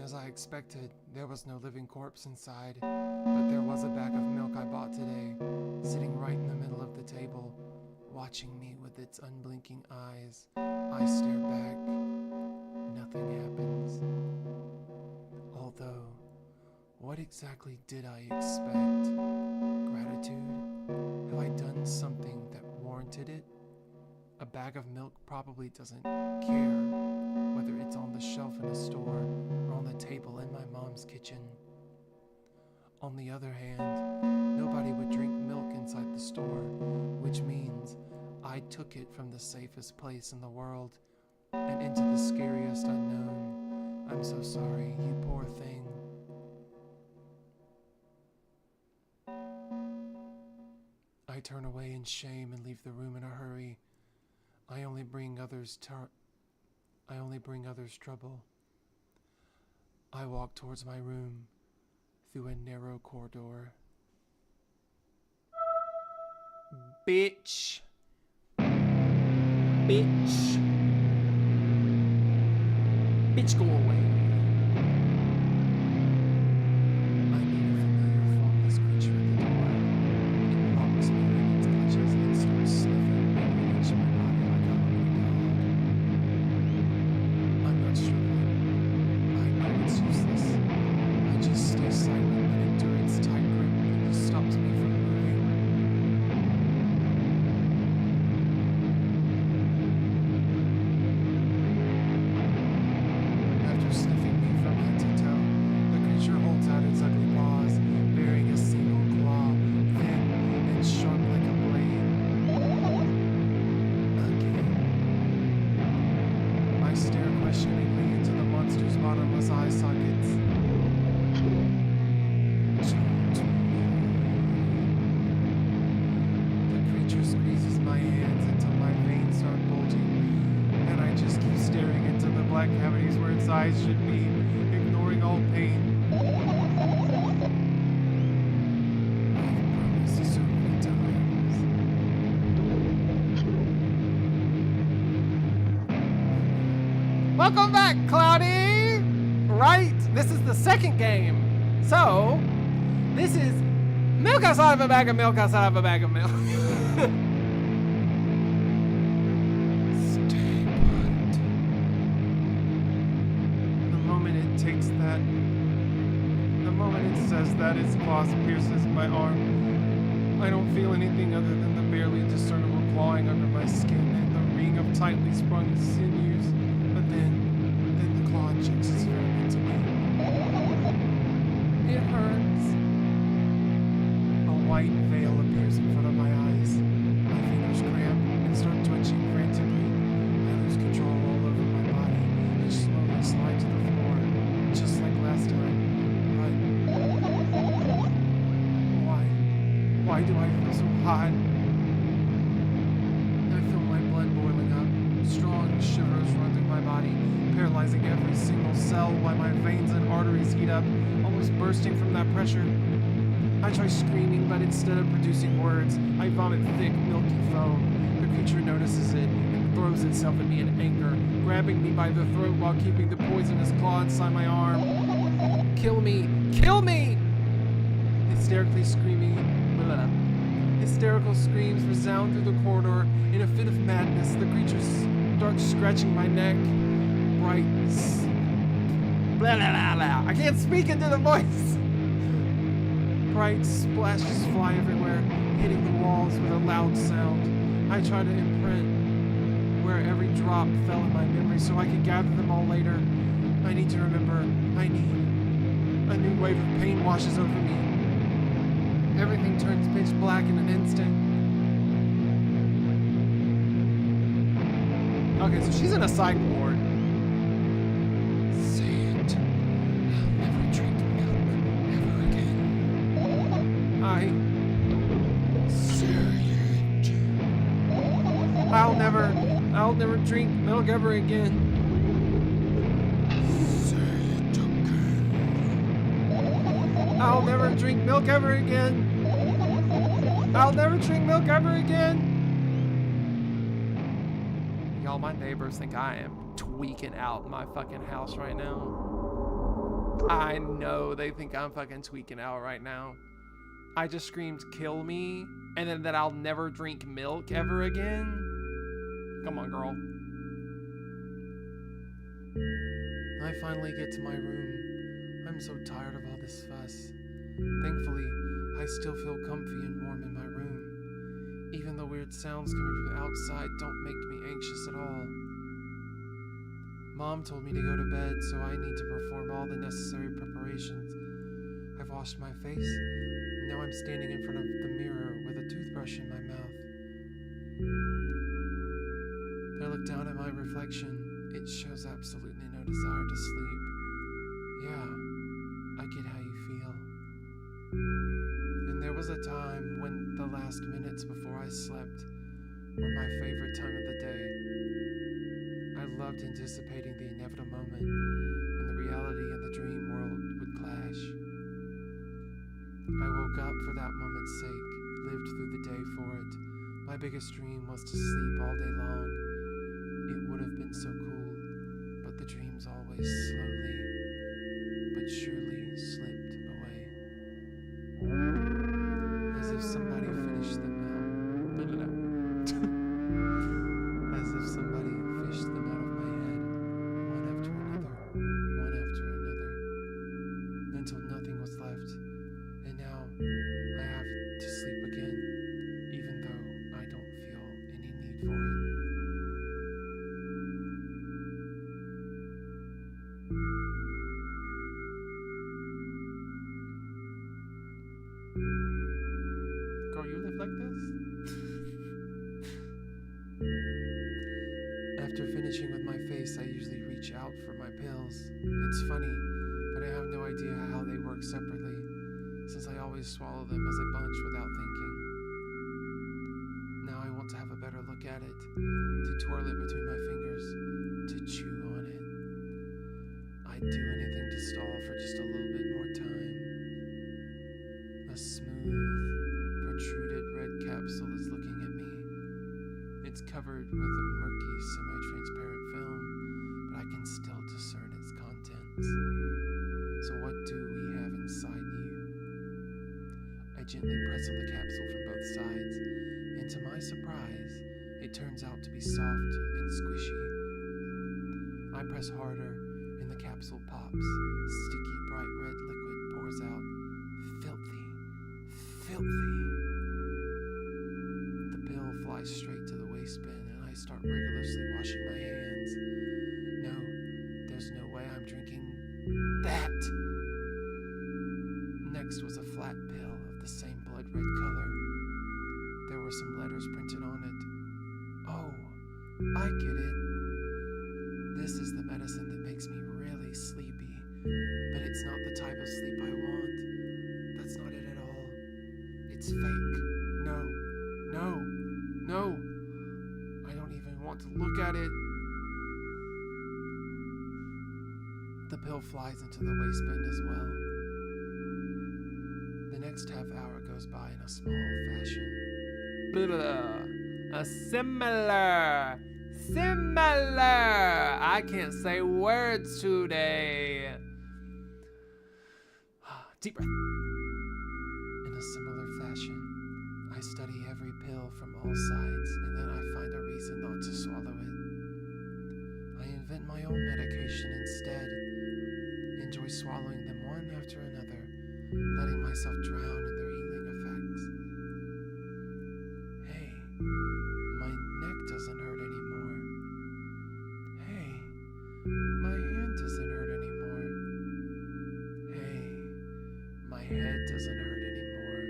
As I expected, there was no living corpse inside, but there was a bag of milk I bought today, sitting right in the middle of the table, watching me with its unblinking eyes. I stare back. Nothing happens. Although, what exactly did I expect? Gratitude? Have I done something that warranted it? A bag of milk probably doesn't care whether it's on the shelf in a store or on the table in my mom's kitchen. On the other hand, nobody would drink milk inside the store, which means I took it from the safest place in the world and into the scariest unknown. I'm so sorry, you poor thing. I turn away in shame and leave the room in a hurry. I only bring others trouble. I walk towards my room through a narrow corridor. Bitch. Bitch. Bitch, go away. I meet a familiar formless creature at the door. It locks me in its clutches and starts sniffing every inch of my body like a hungry dog. I'm not struggling. I know it's useless. I just stay silent and endure its tight grip that stops me from moving. After sniffing me from head to toe, the creature holds out its ugly paws, bearing a single claw, thin and sharp like a blade. Again. I stare questioningly into the monster's bottomless eye sockets. The creature squeezes my hands until my veins start bulging, and I just keep staring into the black cavities where its eyes should be, ignoring all pain. I've promised so many times. Welcome back, Cloudy! Right, this is the second game. So, this is milk outside of a bag of milk outside of a bag of milk. Stay put. The moment it takes that, the moment it says that, its claws pierces my arm. I don't feel anything other than the barely discernible clawing under my skin and the ring of tightly sprung sinews. But then the claw injects its venom into me. It hurts. A white veil appears in front of my eyes. My fingers cramp and start twitching frantically. I lose control all over my body and slowly slide to the floor, just like last time. But why do I feel so hot? I feel my blood boiling up. Strong shivers run through my body, paralyzing every single cell while my veins and arteries heat up, almost bursting from that pressure. I try screaming, but instead of producing words, I vomit thick, milky foam. The creature notices it and throws itself at me in anger, grabbing me by the throat while keeping the poisonous claw inside my arm. Kill me! Kill me! Hysterical screams resound through the corridor. In a fit of madness, the creature starts scratching my neck. I can't speak into the voice! Bright splashes fly everywhere, hitting the walls with a loud sound. I try to imprint where every drop fell in my memory so I could gather them all later. I need to remember. A new wave of pain washes over me. Everything turns pitch black in an instant. Okay, so she's in a psych ward. Say it. I'll never drink milk ever again. Say it. I'll never drink milk ever again. I'll never drink milk ever again. I'll never drink milk ever again. Y'all, my neighbors think I am tweaking out in my fucking house right now. I know they think I'm fucking tweaking out right now. I just screamed, kill me, and then that I'll never drink milk ever again. Come on, girl. I finally get to my room. I'm so tired of all this fuss. Thankfully, I still feel comfy and warm in my room. Even the weird sounds coming from the outside don't make me anxious at all. Mom told me to go to bed, so I need to perform all the necessary preparations. I've washed my face. Now I'm standing in front of the mirror with a toothbrush in my mouth. I look down at my reflection. It shows absolutely no desire to sleep. Yeah, I get how you feel. And there was a time when the last minutes before I slept were my favorite time of the day. I loved anticipating the inevitable moment when the reality and the dream world would clash. I woke up for that moment's sake, lived through the day for it. My biggest dream was to sleep all day long. It would have been so cool, but the dreams always slowly but surely slipped away. As if somebody finished them out. As if somebody fished them out of my head, one after another, until nothing was left. And now I have to sleep again, even though I don't feel any need for it. Girl, you live like this? After finishing with my face, I usually reach out for my pills. It's funny, but I have no idea how they work separately, since I always swallow them as a bunch without thinking. Now I want to have a better look at it, to twirl it between my fingers, to chew on it. I'd do anything to stall for just a little bit more time. A smooth, protruded red capsule is looking at me. It's covered with a murky, semi-transparent film, but I can still discern its contents. So what do we have inside you? I gently press on the capsule from both sides, and to my surprise, it turns out to be soft and squishy. I press harder, and the capsule pops. Sticky, bright red liquid pours out. Filthy. Filthy. The pill flies straight to the waste bin, and I start rigorously washing my hands. No, there's no way I'm drinking that. Next was a flat pill of the same blood red color. There were some letters printed on it. Oh, I get it. This is the medicine that makes me really sleepy, but it's not the type of sleep I want. That's not it at all. It's fake. No. I don't even want to look at it. The pill flies into the waste bin as well. The next half hour goes by in a small fashion. Similar. I can't say words today. Deep breath. In a similar fashion, I study every pill from all sides, and then I find a reason not to swallow it. I invent my own medication instead. Enjoy swallowing them one after another, letting myself drown in their healing effects. Hey, my neck doesn't hurt anymore. Hey, my hand doesn't hurt anymore. Hey, my head doesn't hurt anymore.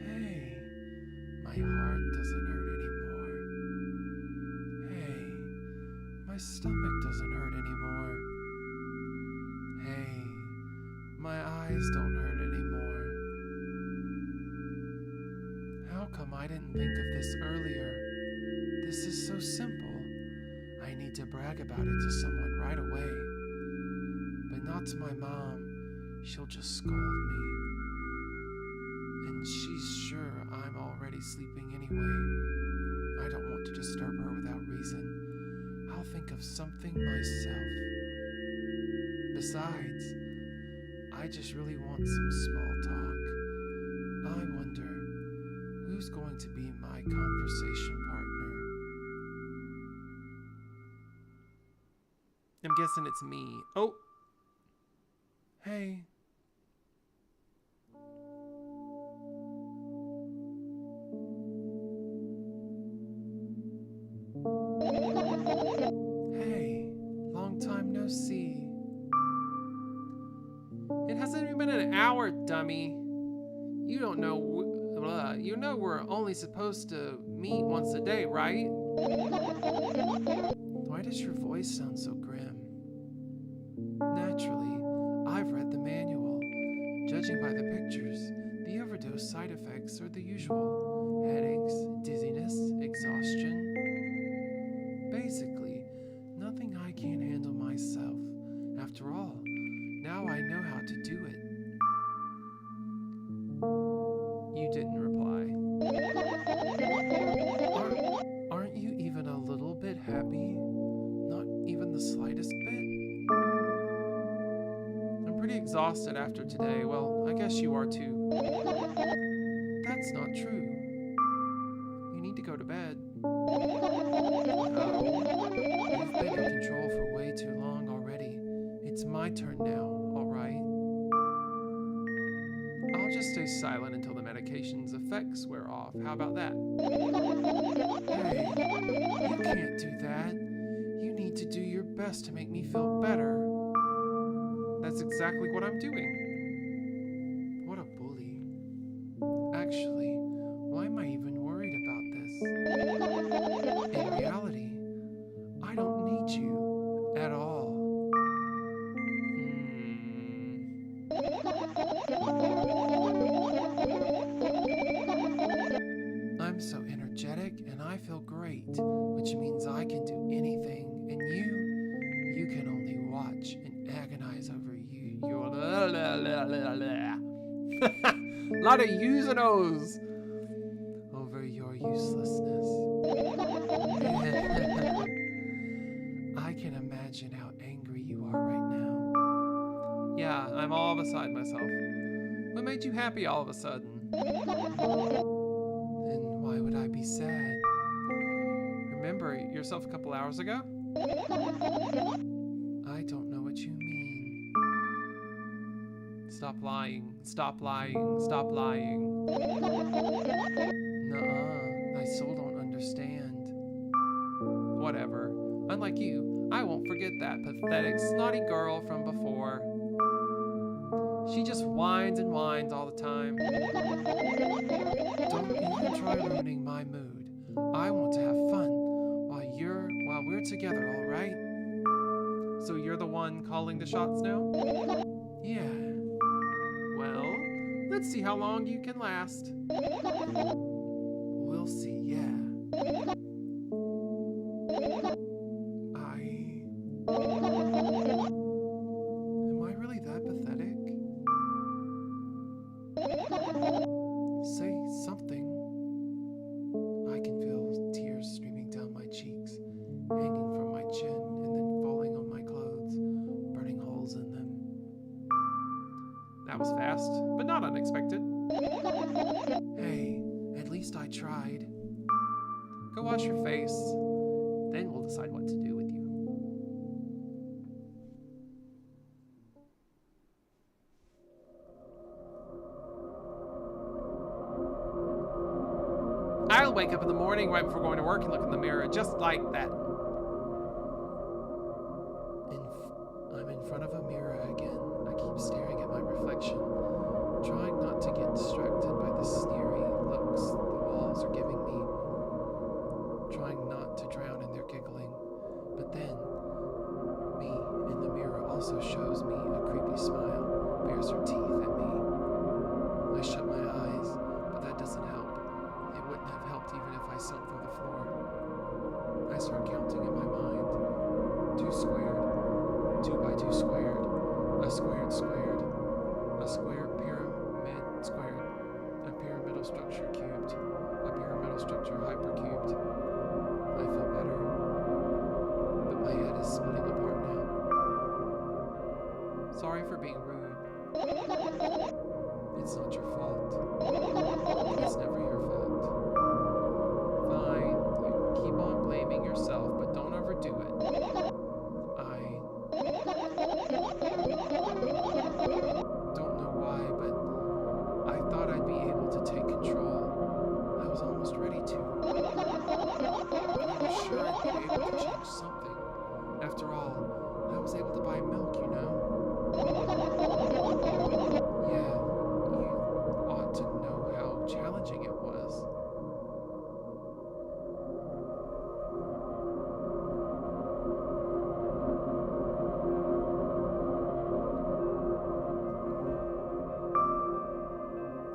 Hey, my heart doesn't hurt anymore. Hey, my stomach doesn't hurt anymore. Hey, my eyes don't hurt anymore. How come I didn't think of this earlier? This is so simple. I need need to brag about it to someone right away. But not to my mom. She'll just scold me. And she's sure I'm already sleeping anyway. I don't want to disturb her without reason. I'll think of something myself. Besides, I just really want some small talk. I wonder, who's going to be my conversation partner? I'm guessing it's me. Oh! Hey. Hey, long time no see. It hasn't even been an hour, dummy. You don't know, you know we're only supposed to meet once a day, right? Why does your voice sound so grim? Naturally, I've read the manual. Judging by the pictures, the overdose side effects are the usual. Headaches, dizziness, exhaustion. Basically, nothing I can't handle myself. After all, now I know how to do it. You didn't reply. Aren't you even a little bit happy? Not even the slightest bit? I'm pretty exhausted after today. Well, I guess you are too. That's not true. You need to go to bed. No. You've been in control for way too long already. It's my turn now, alright? I'll just stay silent until the medication's effects wear off. How about that? Hey, you can't do that. You need to do your best to make me feel better. That's exactly what I'm doing. What a bully. Actually, why am I even worried about this? In reality, I don't need you at all. I'm so energetic and I feel great, which means I can do anything, and you can only watch and agonize over your lot of yous and ohs over your uselessness. I can imagine how angry you are right now. Yeah, I'm all beside myself. What made you happy all of a sudden? Then why would I be sad? Remember yourself a couple hours ago? I don't know what you mean. Stop lying. Stop lying. Stop lying. Nuh-uh. I still don't understand. Whatever. Unlike you, I won't forget that pathetic, snotty girl from before. She just whines and whines all the time. Don't even try ruining my mood. I want to have fun while we're together, all right? So you're the one calling the shots now? Yeah. Well, let's see how long you can last. We'll see, yeah. Am I really that pathetic? Say something. I can feel tears streaming down my cheeks, hanging from my chin, and then falling on my clothes, burning holes in them. That was fast, but not unexpected. Hey, at least I tried. Go wash your face, then we'll decide what to do with you. I'll wake up in the morning right before going to work and look in the mirror just like that. I'm in front of a mirror again. I keep staring at my reflection, trying not to get distracted by the sneery looks the walls are giving me, trying not to drown in their giggling. But then, me in the mirror also shows me a creepy smile, bares her teeth at me. I shut my eyes, but that doesn't help. It wouldn't have helped even if I sunk through the floor. I start counting in my mind. 2 squared, a squared squared, a square pyramid squared, a pyramidal structure cubed, a pyramidal structure hypercubed. I feel better, but my head is splitting apart now. Sorry for being rude. It's not your fault. It's never your fault. Fine, you can keep on blaming yourself, but don't overdo it. I don't know why, but I thought I'd be able to take control. I was almost ready to. I was sure I'd be able to change something. After all, I was able to buy milk, you know? Yeah, you ought to know how challenging it was.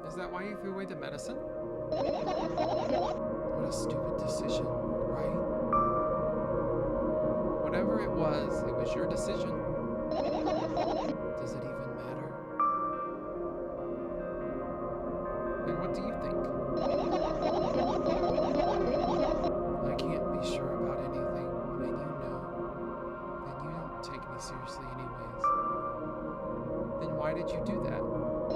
Is that why you threw away the medicine? What a stupid decision, right? Whatever it was your decision. Does it even matter? And what do you think? I can't be sure about anything, and you know. And you don't take me seriously anyways. Then why did you do that? I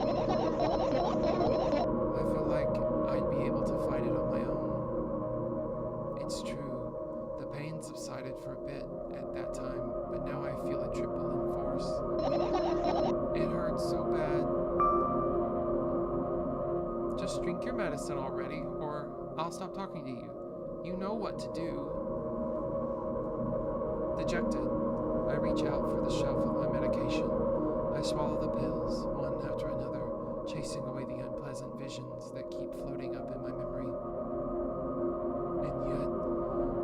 feel like I'd be able to fight it on my own. It's true, the pain subsided for a bit at that time, but now I feel it triple in force. It hurts so bad. Just drink your medicine already, or I'll stop talking to you. You know what to do. Dejected, I reach out for the shelf of my medication. I swallow the pills, one after another, chasing away the unpleasant visions that keep floating up in my memory. And yet,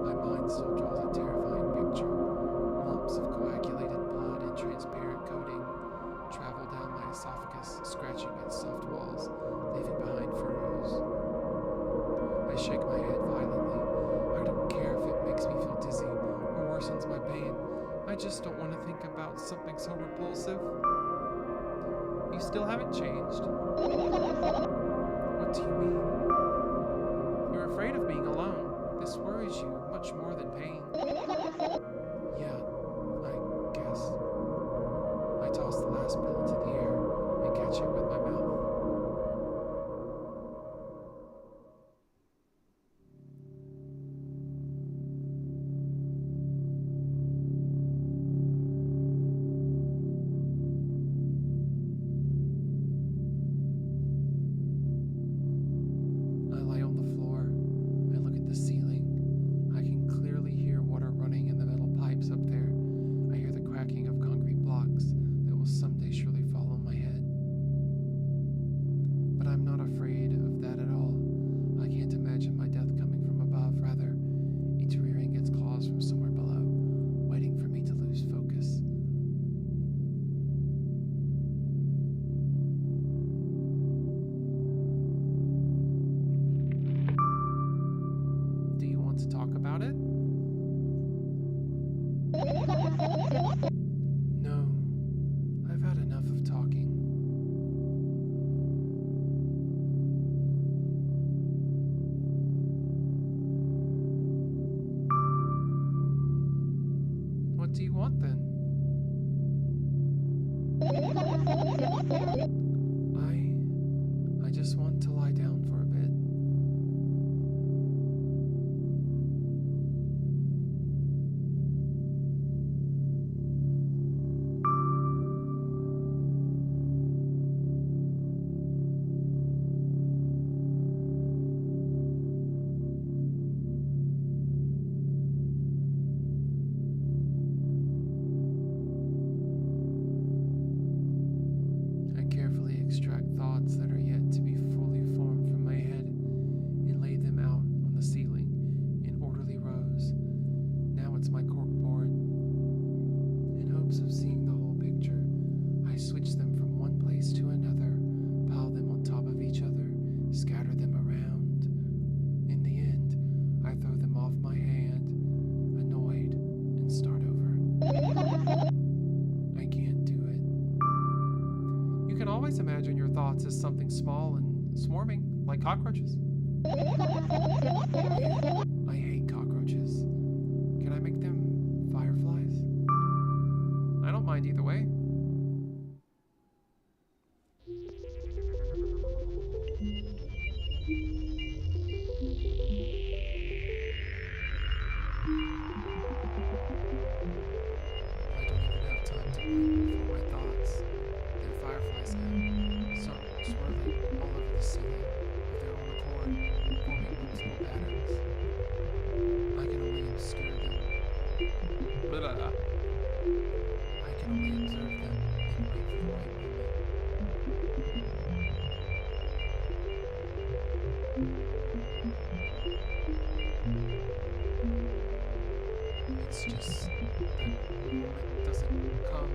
my mind still draws a terrifying picture. Lumps of coagulated blood and transparent coating travel down my esophagus, scratching its soft walls, leaving behind furrows. I shake my head violently. I don't care if it makes me feel dizzy or worsens my pain. I just don't want to think about something so repulsive. You still haven't changed. What do you mean? You're afraid of being alone. This worries you much more than pain. Yeah, I guess. I toss the last pill into the air and catch it with my mouth. I lie on the floor. I look at the ceiling. I can clearly hear water running in the metal pipes up there. I hear the cracking of concrete blocks that will someday surely fall on my head. thoughts as something small and swarming, like cockroaches. I hate cockroaches. Can I make them fireflies? I don't mind either way. It's just that moment doesn't come.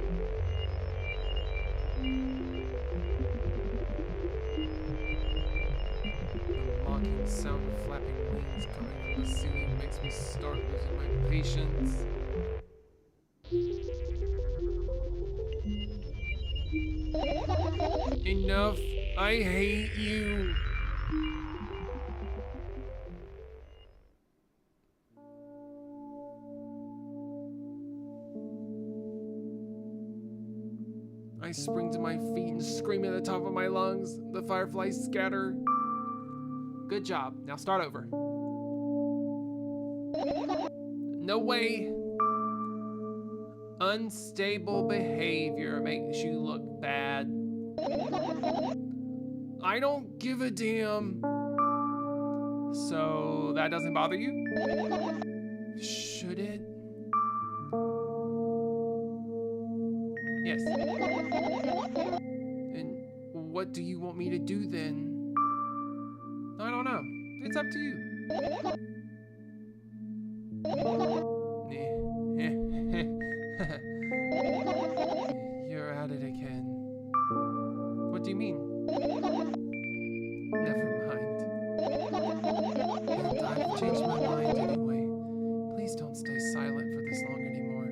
The mocking sound of flapping wings coming from the ceiling makes me start losing my patience. Enough! I hate you! I spring to my feet and scream at the top of my lungs. The fireflies scatter. Good job. Now start over. No way. Unstable behavior makes you look bad. I don't give a damn. So that doesn't bother you? Should it? Yes. And what do you want me to do then? I don't know. It's up to you. You're at it again. What do you mean? Never mind. And I've changed my mind anyway. Please don't stay silent for this long anymore.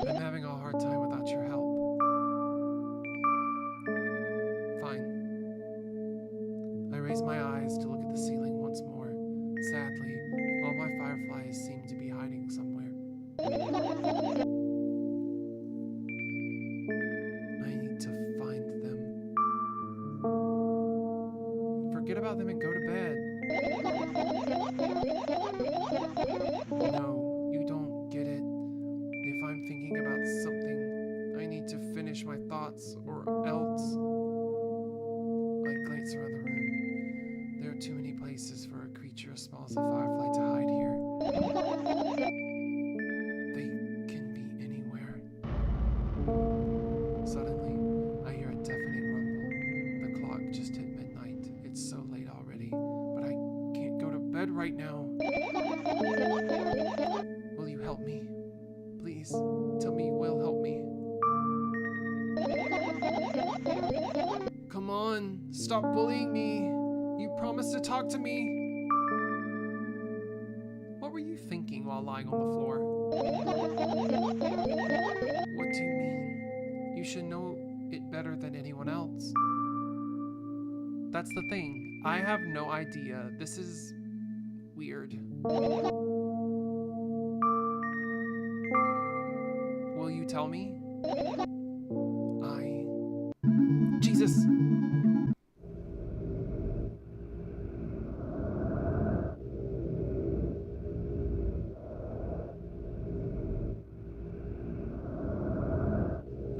I'm having a hard time without your help. Fine. I raise my eyes to look at the ceiling once more. Sadly, all my fireflies seem to be hiding somewhere. I need to find them. Forget about them and go to bed. No, you don't get it. If I'm thinking about something, I need to finish my thoughts or else. I glance around the room. There are too many places for a creature as small as a firefly to hide here. They can be anywhere. Suddenly, I hear a deafening rumble. The clock just hit midnight. It's so late already, but I can't go to bed right now. Will you help me? Please, tell me you will help me. Come on, stop bullying me. You promised to talk to me. What were you thinking while lying on the floor? What do you mean? You should know it better than anyone else. That's the thing. I have no idea. This is weird. Will you tell me? Jesus!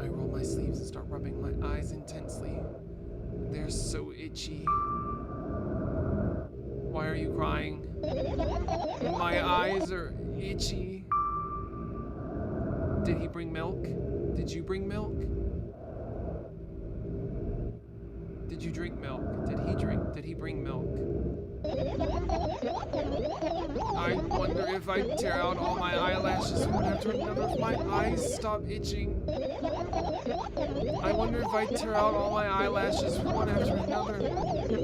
I roll my sleeves and start rubbing my eyes intensely. They're so itchy. Why are you crying? My eyes are itchy. Did he bring milk? Did you bring milk? Did you drink milk? Did he drink? Did he bring milk? I wonder if I tear out all my eyelashes one after another if my eyes stop itching. I wonder if I tear out all my eyelashes one after another.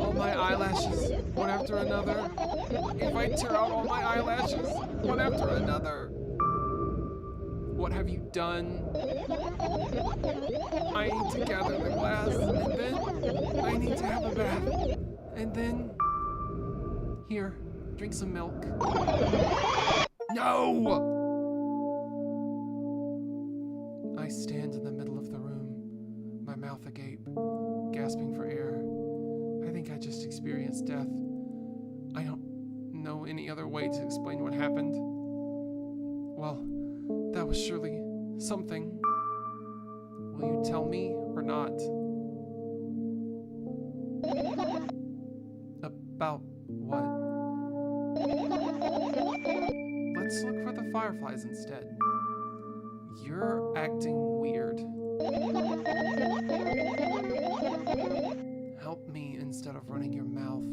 All my eyelashes one after another. If I tear out all my eyelashes one after another. What have you done? I need to gather the glass, and then I need to have a bath. And then... Here, drink some milk. No! I stand in the middle of the room, my mouth agape, gasping for air. I think I just experienced death. I don't know any other way to explain what happened. Well, that was surely something. Will you tell me or not? About what? Let's look for the fireflies instead. You're acting weird. Help me instead of running your mouth.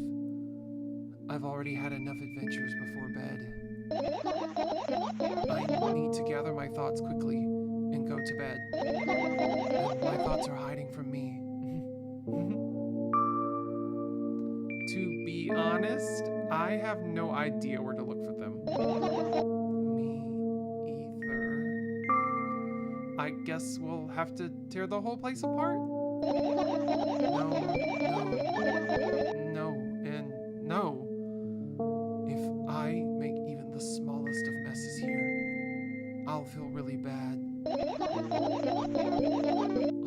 I've already had enough adventures before bed. I need to gather my thoughts quickly and go to bed. And my thoughts are hiding from me. To be honest, I have no idea where to look for them. Me either. I guess we'll have to tear the whole place apart? No, and no. If I make even the smallest of messes here, I'll feel really bad.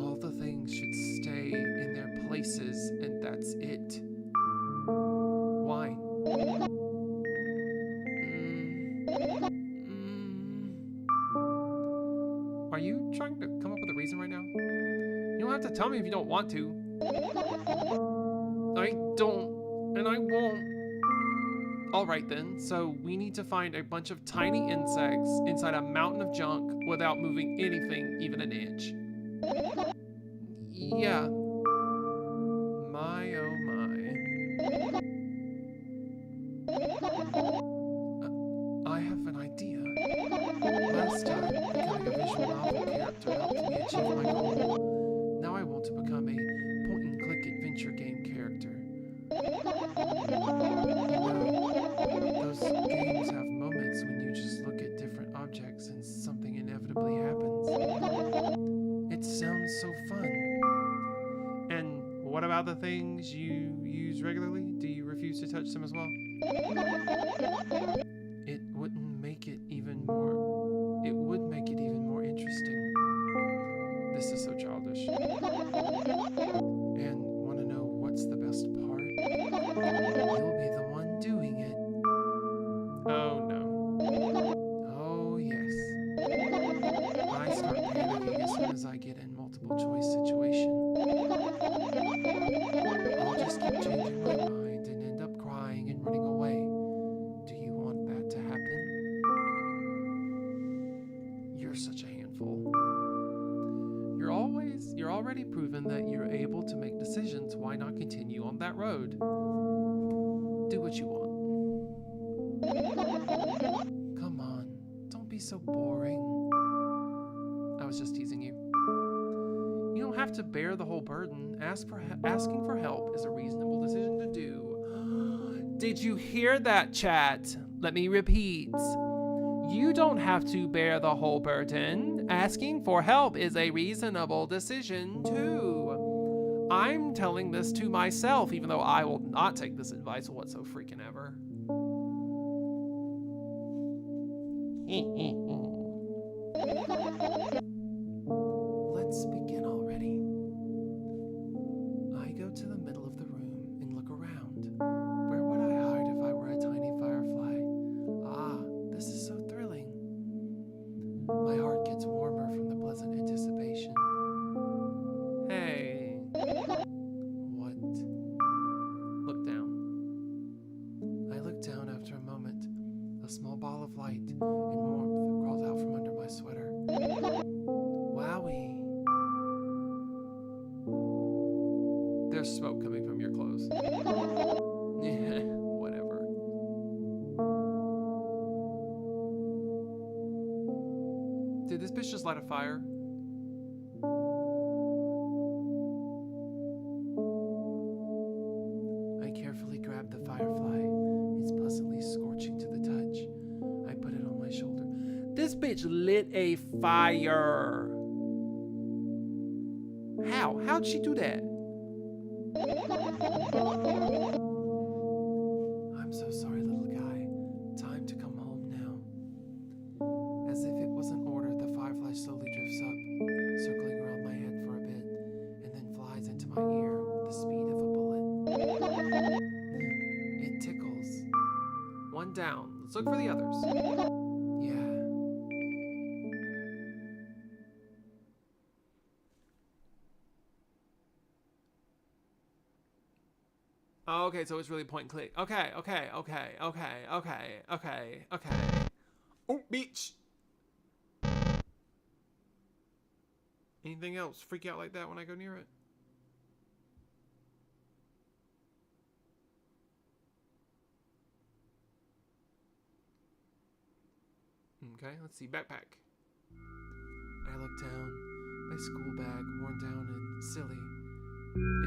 All the things should stay in their places, and that's it. Wine. Are you trying to come up with a reason right now? You don't have to tell me if you don't want to. I don't, and I won't. Alright then, so we need to find a bunch of tiny insects inside a mountain of junk without moving anything even an inch. Yeah. My oh my. I have an idea. Last time, becoming a visual novel character helped me achieve my goal. Now I want to become a point-and-click adventure game character. Those games have moments when you just look at different objects and something inevitably happens. It sounds so fun. And what about the things you use regularly? Do you refuse to touch them as well? It wouldn't make it even more... It would make it even more interesting. This is so childish. And want to know what's the best part? You'll be the one doing it. Oh no. Oh yes. I start panicking as soon as I get in multiple choice situation. I'll just keep changing my mind and end up crying and running away. Do you want that to happen? You're such a handful. You're already proven that you're able to make decisions. Why not continue on that road? Do what you want. Come on, don't be so boring. I was just teasing you. You don't have to bear the whole burden. Asking for help is a reasonable decision to do. Did you hear that, chat? Let me repeat. You don't have to bear the whole burden. Asking for help is a reasonable decision too. I'm telling this to myself, even though I will not take this advice whatsoever freaking ever. Let's begin already. I go to the middle of the room and look around. Where would I hide if I were a tiny firefly? Ah, this is so thrilling. My heart gets warmer from the pleasant anticipation. Hey. What? Look down. I look down after a moment. A small ball of light and warmth crawls out from under my sweater. Wowie. There's smoke coming from your clothes. Yeah, whatever. Did this bitch just light a fire? I carefully grab the firefly. It's pleasantly scorching to the touch. I put it on my shoulder. This bitch lit a fire. How? How'd she do that? I'm so sorry, little guy. Time to come home now. As if it was an order, the firefly slowly drifts up, circling around my head for a bit, and then flies into my ear with the speed of a bullet. It tickles. One down. Let's look for the others. Yeah. Oh, okay, so it's really point and click. Okay. Oh, beach. Anything else freak out like that when I go near it? Okay, let's see. Backpack. I look down. My school bag, worn down and silly,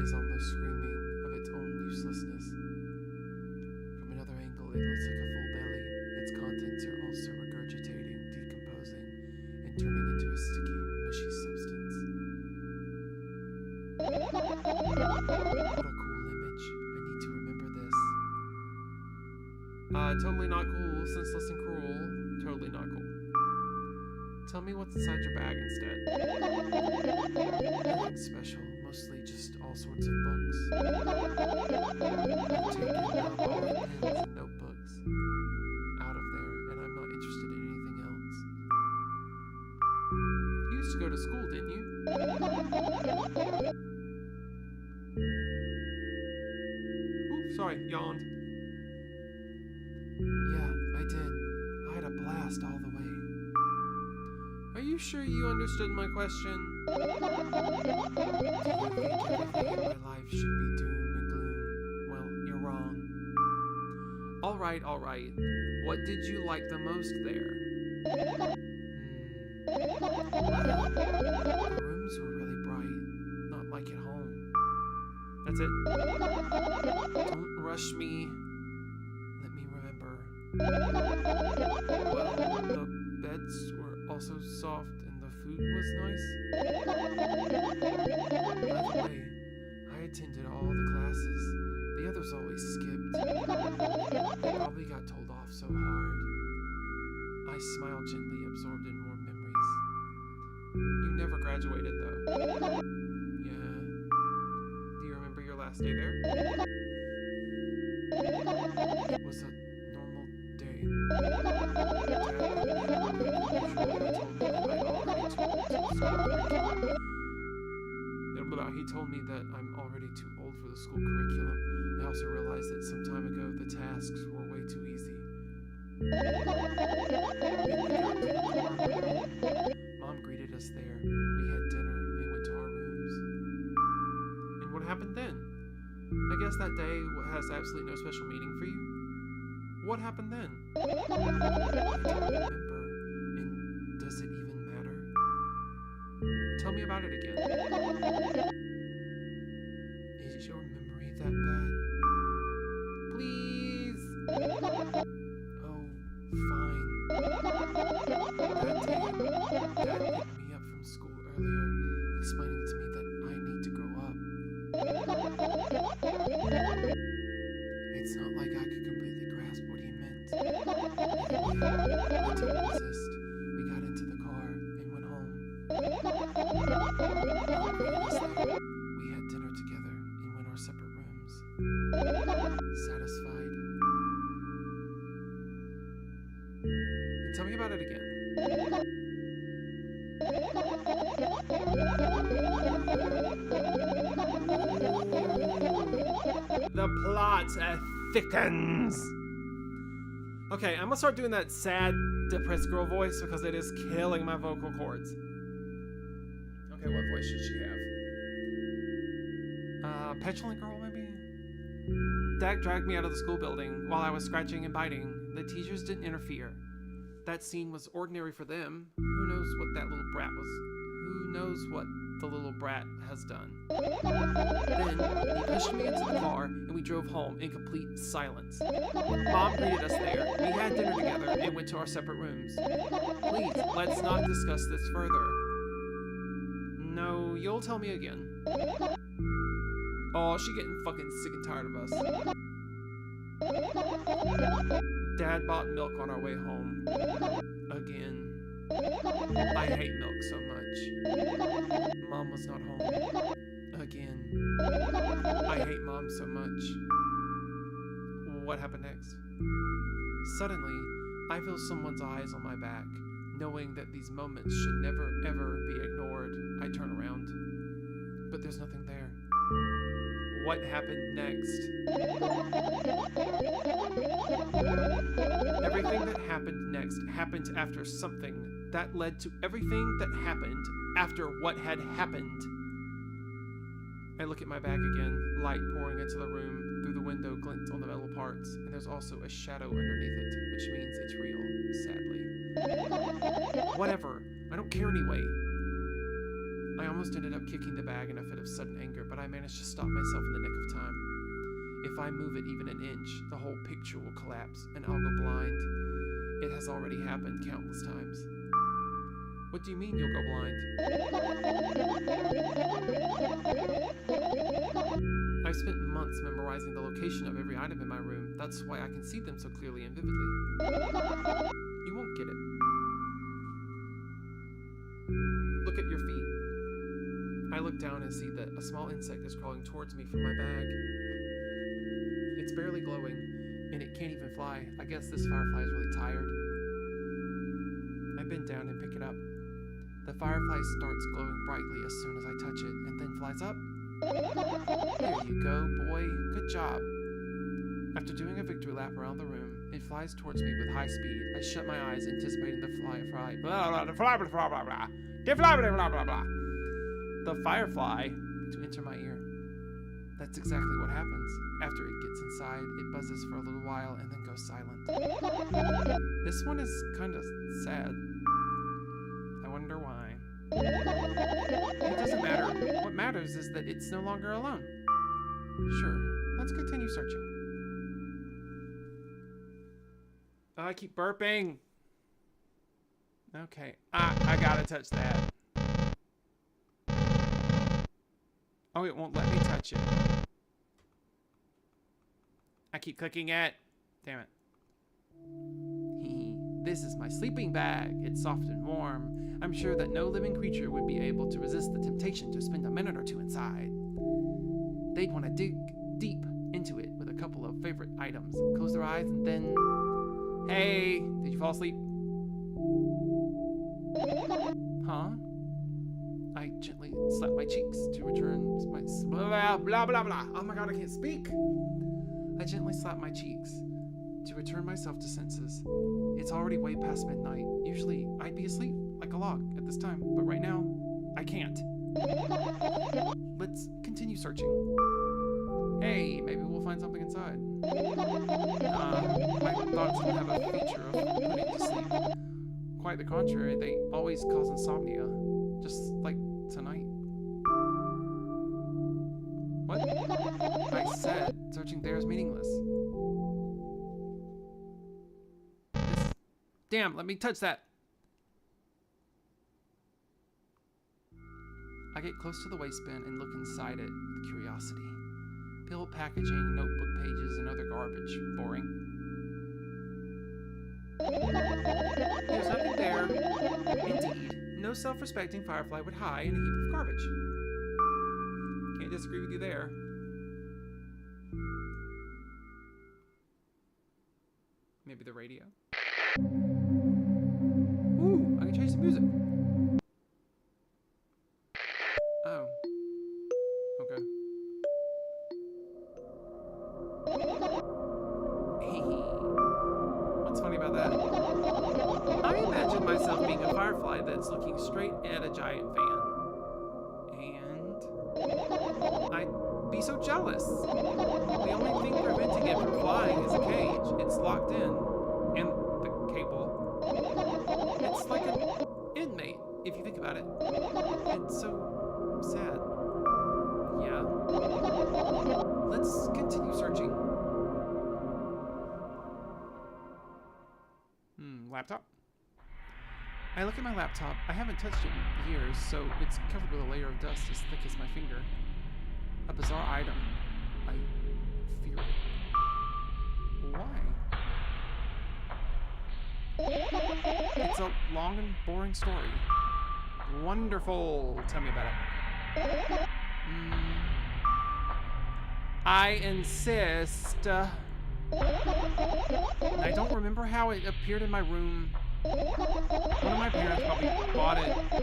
is almost screaming of its own uselessness. From another angle, it looks like a full belly. Its contents are also regurgitating, decomposing, and turning into a sticky, mushy substance. What a cool image. I need to remember this. Totally not cool, senseless and cruel. Totally not cool. Tell me what's inside your bag instead. Nothing special, mostly just all sorts of books. I've taken all the pens and notebooks out of there, and I'm not interested in anything else. You used to go to school, didn't you? Ooh, sorry, yawned. Yeah, I did. I had a blast all the way. Are you sure you understood my question? Do you think everything in my life should be doom and gloom? Well, you're wrong. Alright. What did you like the most there? Well, the rooms were really bright. Not like at home. That's it. Don't rush me. Let me remember. Well, the beds were also soft and the food was nice. By the way, I attended all the classes. The others always skipped. They probably got told off so hard. I smiled gently, absorbed in more memories. You never graduated, though. Yeah. Do you remember your last day there? It was a normal day. He told me that I'm already too old for the school curriculum. I also realized that some time ago the tasks were way too easy. Mom greeted us there. We had dinner and went to our rooms. And what happened then? I guess that day has absolutely no special meaning for you. What happened then? I don't remember. And does it even matter? Tell me about it again. Is your memory that bad? Please. Oh, fine. That day, Dad picked me up from school earlier, explaining to me that I need to grow up. It's not like I could completely grasp what he meant. I didn't resist. We got into the car and went home. We had dinner together and went our separate rooms. Satisfied. And tell me about it again. The plot thickens. Okay, I'm gonna start doing that sad, depressed girl voice because it is killing my vocal cords. Okay, what voice should she have? Petulant girl, maybe? Dak dragged me out of the school building while I was scratching and biting. The teachers didn't interfere. That scene was ordinary for them. Who knows what that little brat was? Who knows what the little brat has done. Then he pushed me into the car and we drove home in complete silence. Mom greeted us there. We had dinner together and went to our separate rooms. Please, let's not discuss this further. No, you'll tell me again. Oh, she getting fucking sick and tired of us. Dad bought milk on our way home. Again. I hate milk so much. Mom was not home. Again. I hate Mom so much. What happened next? Suddenly, I feel someone's eyes on my back. Knowing that these moments should never ever be ignored, I turn around. But there's nothing there. What happened next? Everything that happened next happened after something that led to everything that happened after what had happened. I look at my bag again, light pouring into the room through the window glints on the metal parts, and there's also a shadow underneath it, which means it's real, sadly. Whatever, I don't care anyway. I almost ended up kicking the bag in a fit of sudden anger, but I managed to stop myself in the nick of time. If I move it even an inch, the whole picture will collapse, and I'll go blind. It has already happened countless times. What do you mean you'll go blind? I've spent months memorizing the location of every item in my room. That's why I can see them so clearly and vividly. You won't get it. Look at your feet. I look down and see that a small insect is crawling towards me from my bag. It's barely glowing, and it can't even fly. I guess this firefly is really tired. I bend down and pick it up. The firefly starts glowing brightly as soon as I touch it, and then flies up. There you go, boy. Good job. After doing a victory lap around the room, it flies towards me with high speed. I shut my eyes, anticipating the firefly to enter my ear. That's exactly what happens. After it gets inside, it buzzes for a little while and then goes silent. This one is kind of sad. I wonder why. It doesn't matter. What matters is that it's no longer alone. Sure, let's continue searching. Oh, I keep burping. Okay, I gotta touch that. Oh, it won't let me touch it. I keep clicking it. Damn it. This is my sleeping bag. It's soft and warm. I'm sure that no living creature would be able to resist the temptation to spend a minute or two inside. They'd want to dig deep into it with a couple of favorite items. Close their eyes and then... Hey, did you fall asleep? Huh? I gently slap my cheeks to return my... Blah, blah, blah, blah. Oh my god, I can't speak. I gently slap my cheeks to return myself to senses. It's already way past midnight. Usually, I'd be asleep like a log at this time, but right now, I can't. Let's continue searching. Hey, maybe we'll find something inside. My thoughts don't have a feature of putting to sleep. Quite the contrary, they always cause insomnia. Just like tonight. What? I said searching there is meaningless. Damn, let me touch that. I get close to the waistband and look inside it with curiosity. Peeled packaging, notebook pages, and other garbage. Boring. There's nothing there. Indeed, no self-respecting firefly would hide in a heap of garbage. Can't disagree with you there. Maybe the radio? Ooh, I can change the music. Oh. Okay. What's funny about that? I imagine myself being a firefly that's looking straight at a giant fan. And I'd be so jealous. The only thing preventing it from flying is a cage. It's locked in. And the cable. It's like an inmate, if you think about it. And so sad. Yeah. Let's continue searching. Laptop? I look at my laptop. I haven't touched it in years, so it's covered with a layer of dust as thick as my finger. A bizarre item. I fear it. Why? It's a long and boring story. Wonderful. Tell me about it. I insist. I don't remember how it appeared in my room. One of my parents probably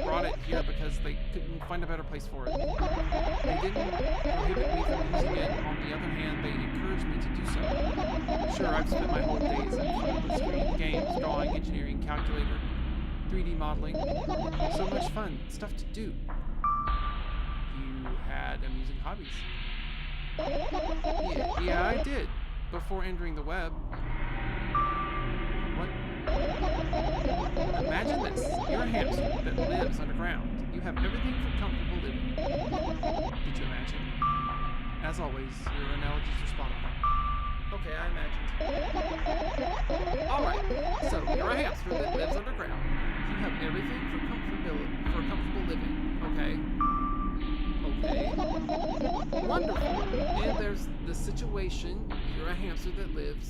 brought it here because they couldn't find a better place for it. They didn't prohibit me from using it. On the other hand, they encouraged me to do so. Sure, I've spent my whole days in front of the screen, games, drawing, engineering, calculator, 3D modeling. So much fun, stuff to do. You had amusing hobbies. Yeah, I did. Before entering the web. What? Imagine this. You're a hamster that lives underground. You have everything for comfortable living. Did you imagine? As always, your analogies are spot on. Okay, I imagined. Alright, so you're a hamster that lives underground. You have everything for comfortable living. Okay. Wonderful. And there's the situation. You're a hamster that lives.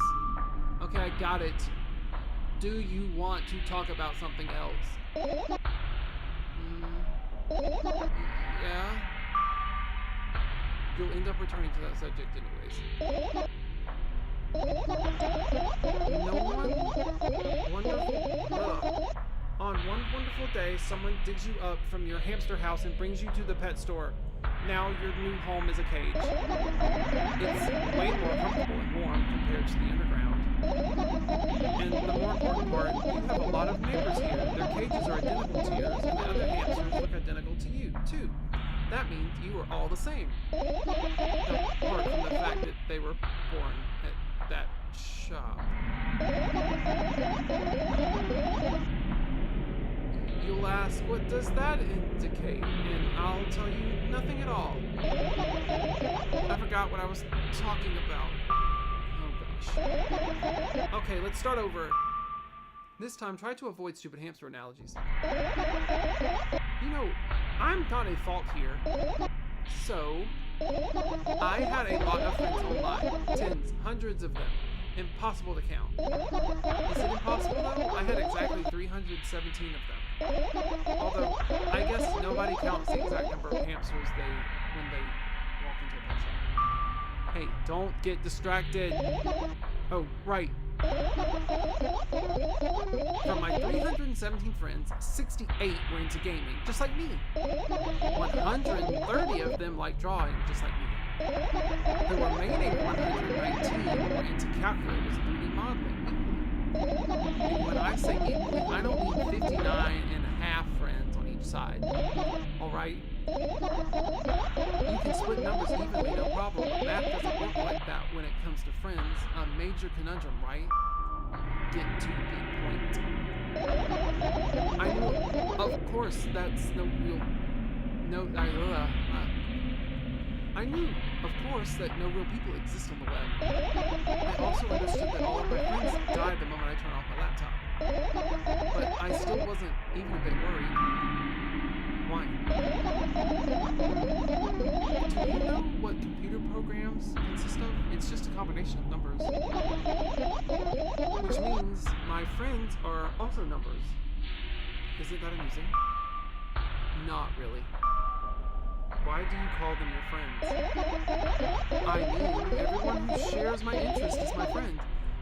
Okay, I got it. Do you want to talk about something else? Yeah. You'll end up returning to that subject anyways. No one? Wonderful? On one wonderful day, someone digs you up from your hamster house and brings you to the pet store. Now your new home is a cage. It's way more comfortable and warm compared to the underground. And the more important part, you have a lot of neighbors here. Their cages are identical to yours, and the other hamsters look identical to you, too. That means you are all the same. Apart from the fact that they were born at that shop. You'll ask, what does that indicate? And I'll tell you nothing at all. I forgot what I was talking about. Oh gosh. Okay, let's start over. This time, try to avoid stupid hamster analogies. You know, I'm not at fault here. So, I had a lot of friends online. Tens, hundreds of them. Impossible to count. Is it impossible though? I had exactly 317 of them. Although, I guess nobody counts the exact number of hamsters when they walk into a pet shop. Hey, don't get distracted. Oh, right. From my 317 friends, 68 were into gaming, just like me. 130 of them like drawing, just like me. The remaining 119 were into calculators and 3D modeling equally. And when I say equally, I don't mean 59 and a half friends on each side. Alright? You can split numbers evenly, no problem, but math doesn't work like that when it comes to friends. A major conundrum, right? Get to the point. I know, of course, that's no real... I knew, of course, that no real people exist on the web. I also understood that all of my friends died the moment I turned off my laptop. But I still wasn't even a bit worried. Why? Do you know what computer programs consist of? It's just a combination of numbers. Which means my friends are also numbers. Isn't that amusing? Not really. Why do you call them your friends? I mean, everyone who shares my interest is my friend,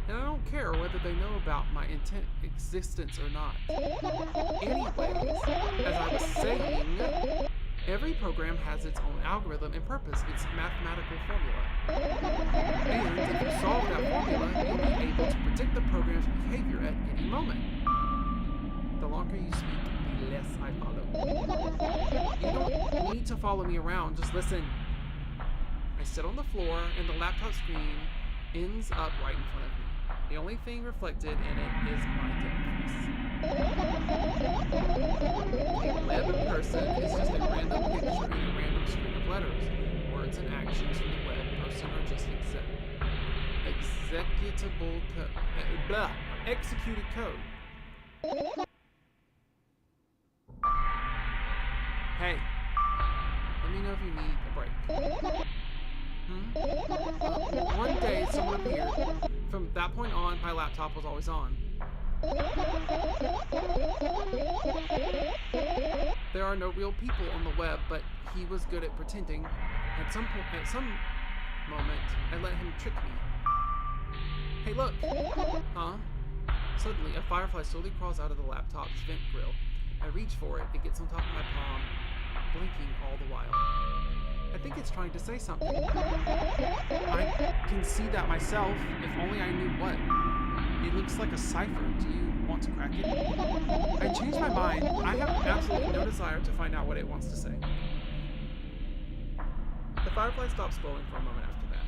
and I don't care whether they know about my existence or not. Anyways, as I was saying, every program has its own algorithm and purpose, its mathematical formula. And if you solve that formula, you'll be able to predict the program's behavior at any moment. The longer you speak, the less I follow. You don't need to follow me around, just listen. I sit on the floor and the laptop screen ends up right in front of me. The only thing reflected in it is my dead face. A web person is just a random picture in a random letters, words and actions from the web person are just executable code. Executed code. Hey, let me know if you need a break. One day, someone appeared. From that point on, my laptop was always on. There are no real people on the web, but he was good at pretending. At some moment, I let him trick me. Hey, look! Huh? Suddenly, a firefly slowly crawls out of the laptop's vent grill. I reach for it. It gets on top of my palm, blinking all the while. I think it's trying to say something. I can see that myself, if only I knew what. It looks like a cipher. Do you want to crack it? I changed my mind. I have absolutely no desire to find out what it wants to say. The firefly stops glowing for a moment after that.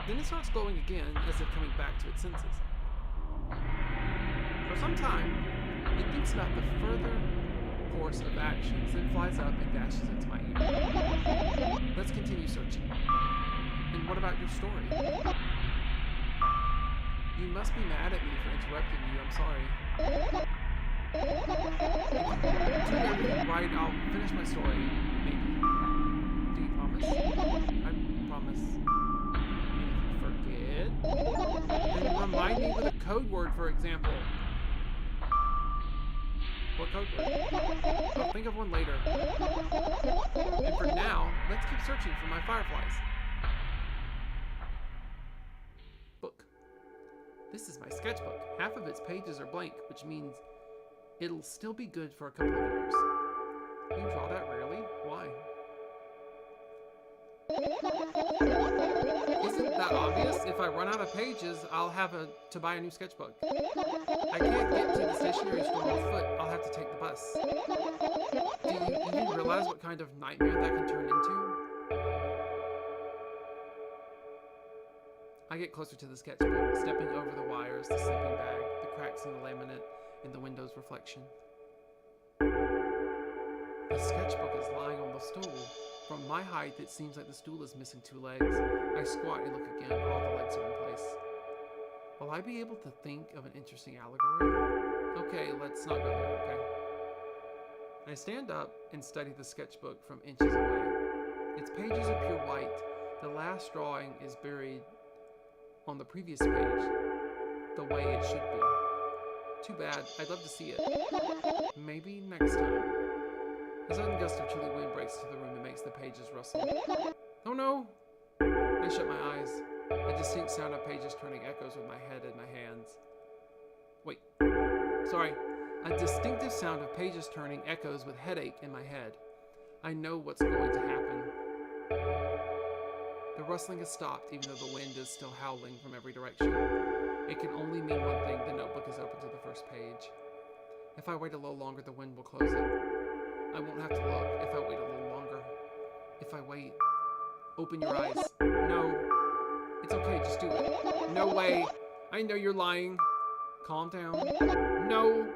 Then it starts glowing again, as if coming back to its senses. For some time, it thinks about the further course of actions, then flies up and dashes into my ear. Let's continue searching. And what about your story? You must be mad at me for interrupting you. I'm sorry. If you do everything right, I'll finish my story. Maybe. Do you promise? I promise. And if you forget, then remind me with a code word, for example. What code word? I'll think of one later. And for now, let's keep searching for my fireflies. Book. This is my sketchbook. Half of its pages are blank, which means it'll still be good for a couple of years. You draw that rarely? Why? Isn't that obvious? If I run out of pages, I'll have to buy a new sketchbook. I can't get to the stationery store on foot. I'll have to take the bus. Do you even realize what kind of nightmare that can turn into? I get closer to the sketchbook, stepping over the wires, the sleeping bag, the cracks in the laminate, and the window's reflection. The sketchbook is lying on the stool. From my height, it seems like the stool is missing 2 legs. I squat and look again. All the legs are in place. Will I be able to think of an interesting allegory? Okay, let's not go there, okay? I stand up and study the sketchbook from inches away. Its pages are pure white. The last drawing is buried on the previous page, the way it should be. Too bad. I'd love to see it. Maybe next time. A sudden gust of chilly wind breaks through the room and makes the pages rustle. Oh no! I shut my eyes. A distinct sound of pages turning echoes with my head and my hands. Wait. Sorry. A distinctive sound of pages turning echoes with headache in my head. I know what's going to happen. The rustling has stopped, even though the wind is still howling from every direction. It can only mean one thing: the notebook is open to the first page. If I wait a little longer, the wind will close it. I won't have to look if I wait a little longer. If I wait... Open your eyes. No. It's okay, just do it. No way. I know you're lying. Calm down. No.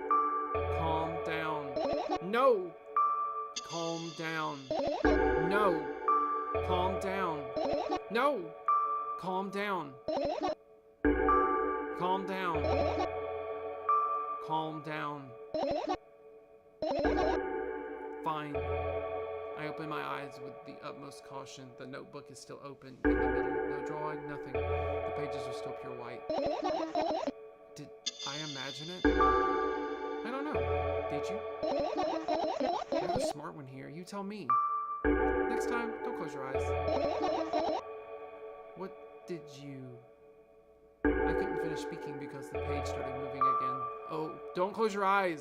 Calm down. No. Calm down. No. Calm down. No. Calm down. Calm down. Calm down. Fine. I open my eyes with the utmost caution. The notebook is still open in the middle. No drawing, nothing. The pages are still pure white. Did I imagine it? I don't know. Did you? You're the smart one here. You tell me. Next time, don't close your eyes. What did you... I couldn't finish speaking because the page started moving again. Oh, don't close your eyes.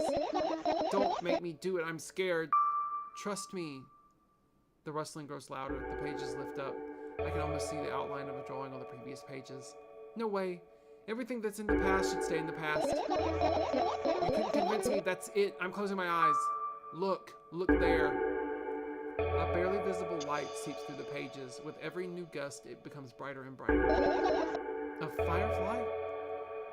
Don't make me do it. I'm scared. Trust me. The rustling grows louder. The pages lift up. I can almost see the outline of a drawing on the previous pages. No way. Everything that's in the past should stay in the past. You couldn't convince me. That's it. I'm closing my eyes. Look. Look there. A barely visible light seeps through the pages. With every new gust, it becomes brighter and brighter. A firefly?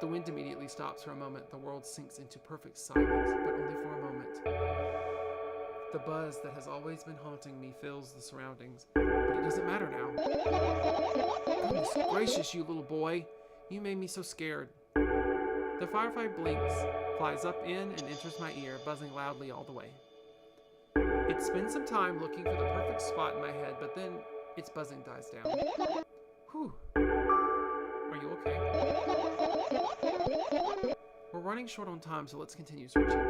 The wind immediately stops for a moment. The world sinks into perfect silence, but only for a moment. The buzz that has always been haunting me fills the surroundings, but it doesn't matter now. Goodness gracious, you little boy. You made me so scared. The firefly blinks, flies up in, and enters my ear, buzzing loudly all the way. It spends some time looking for the perfect spot in my head, but then its buzzing dies down. Whew. Are you okay? We're running short on time, so let's continue searching.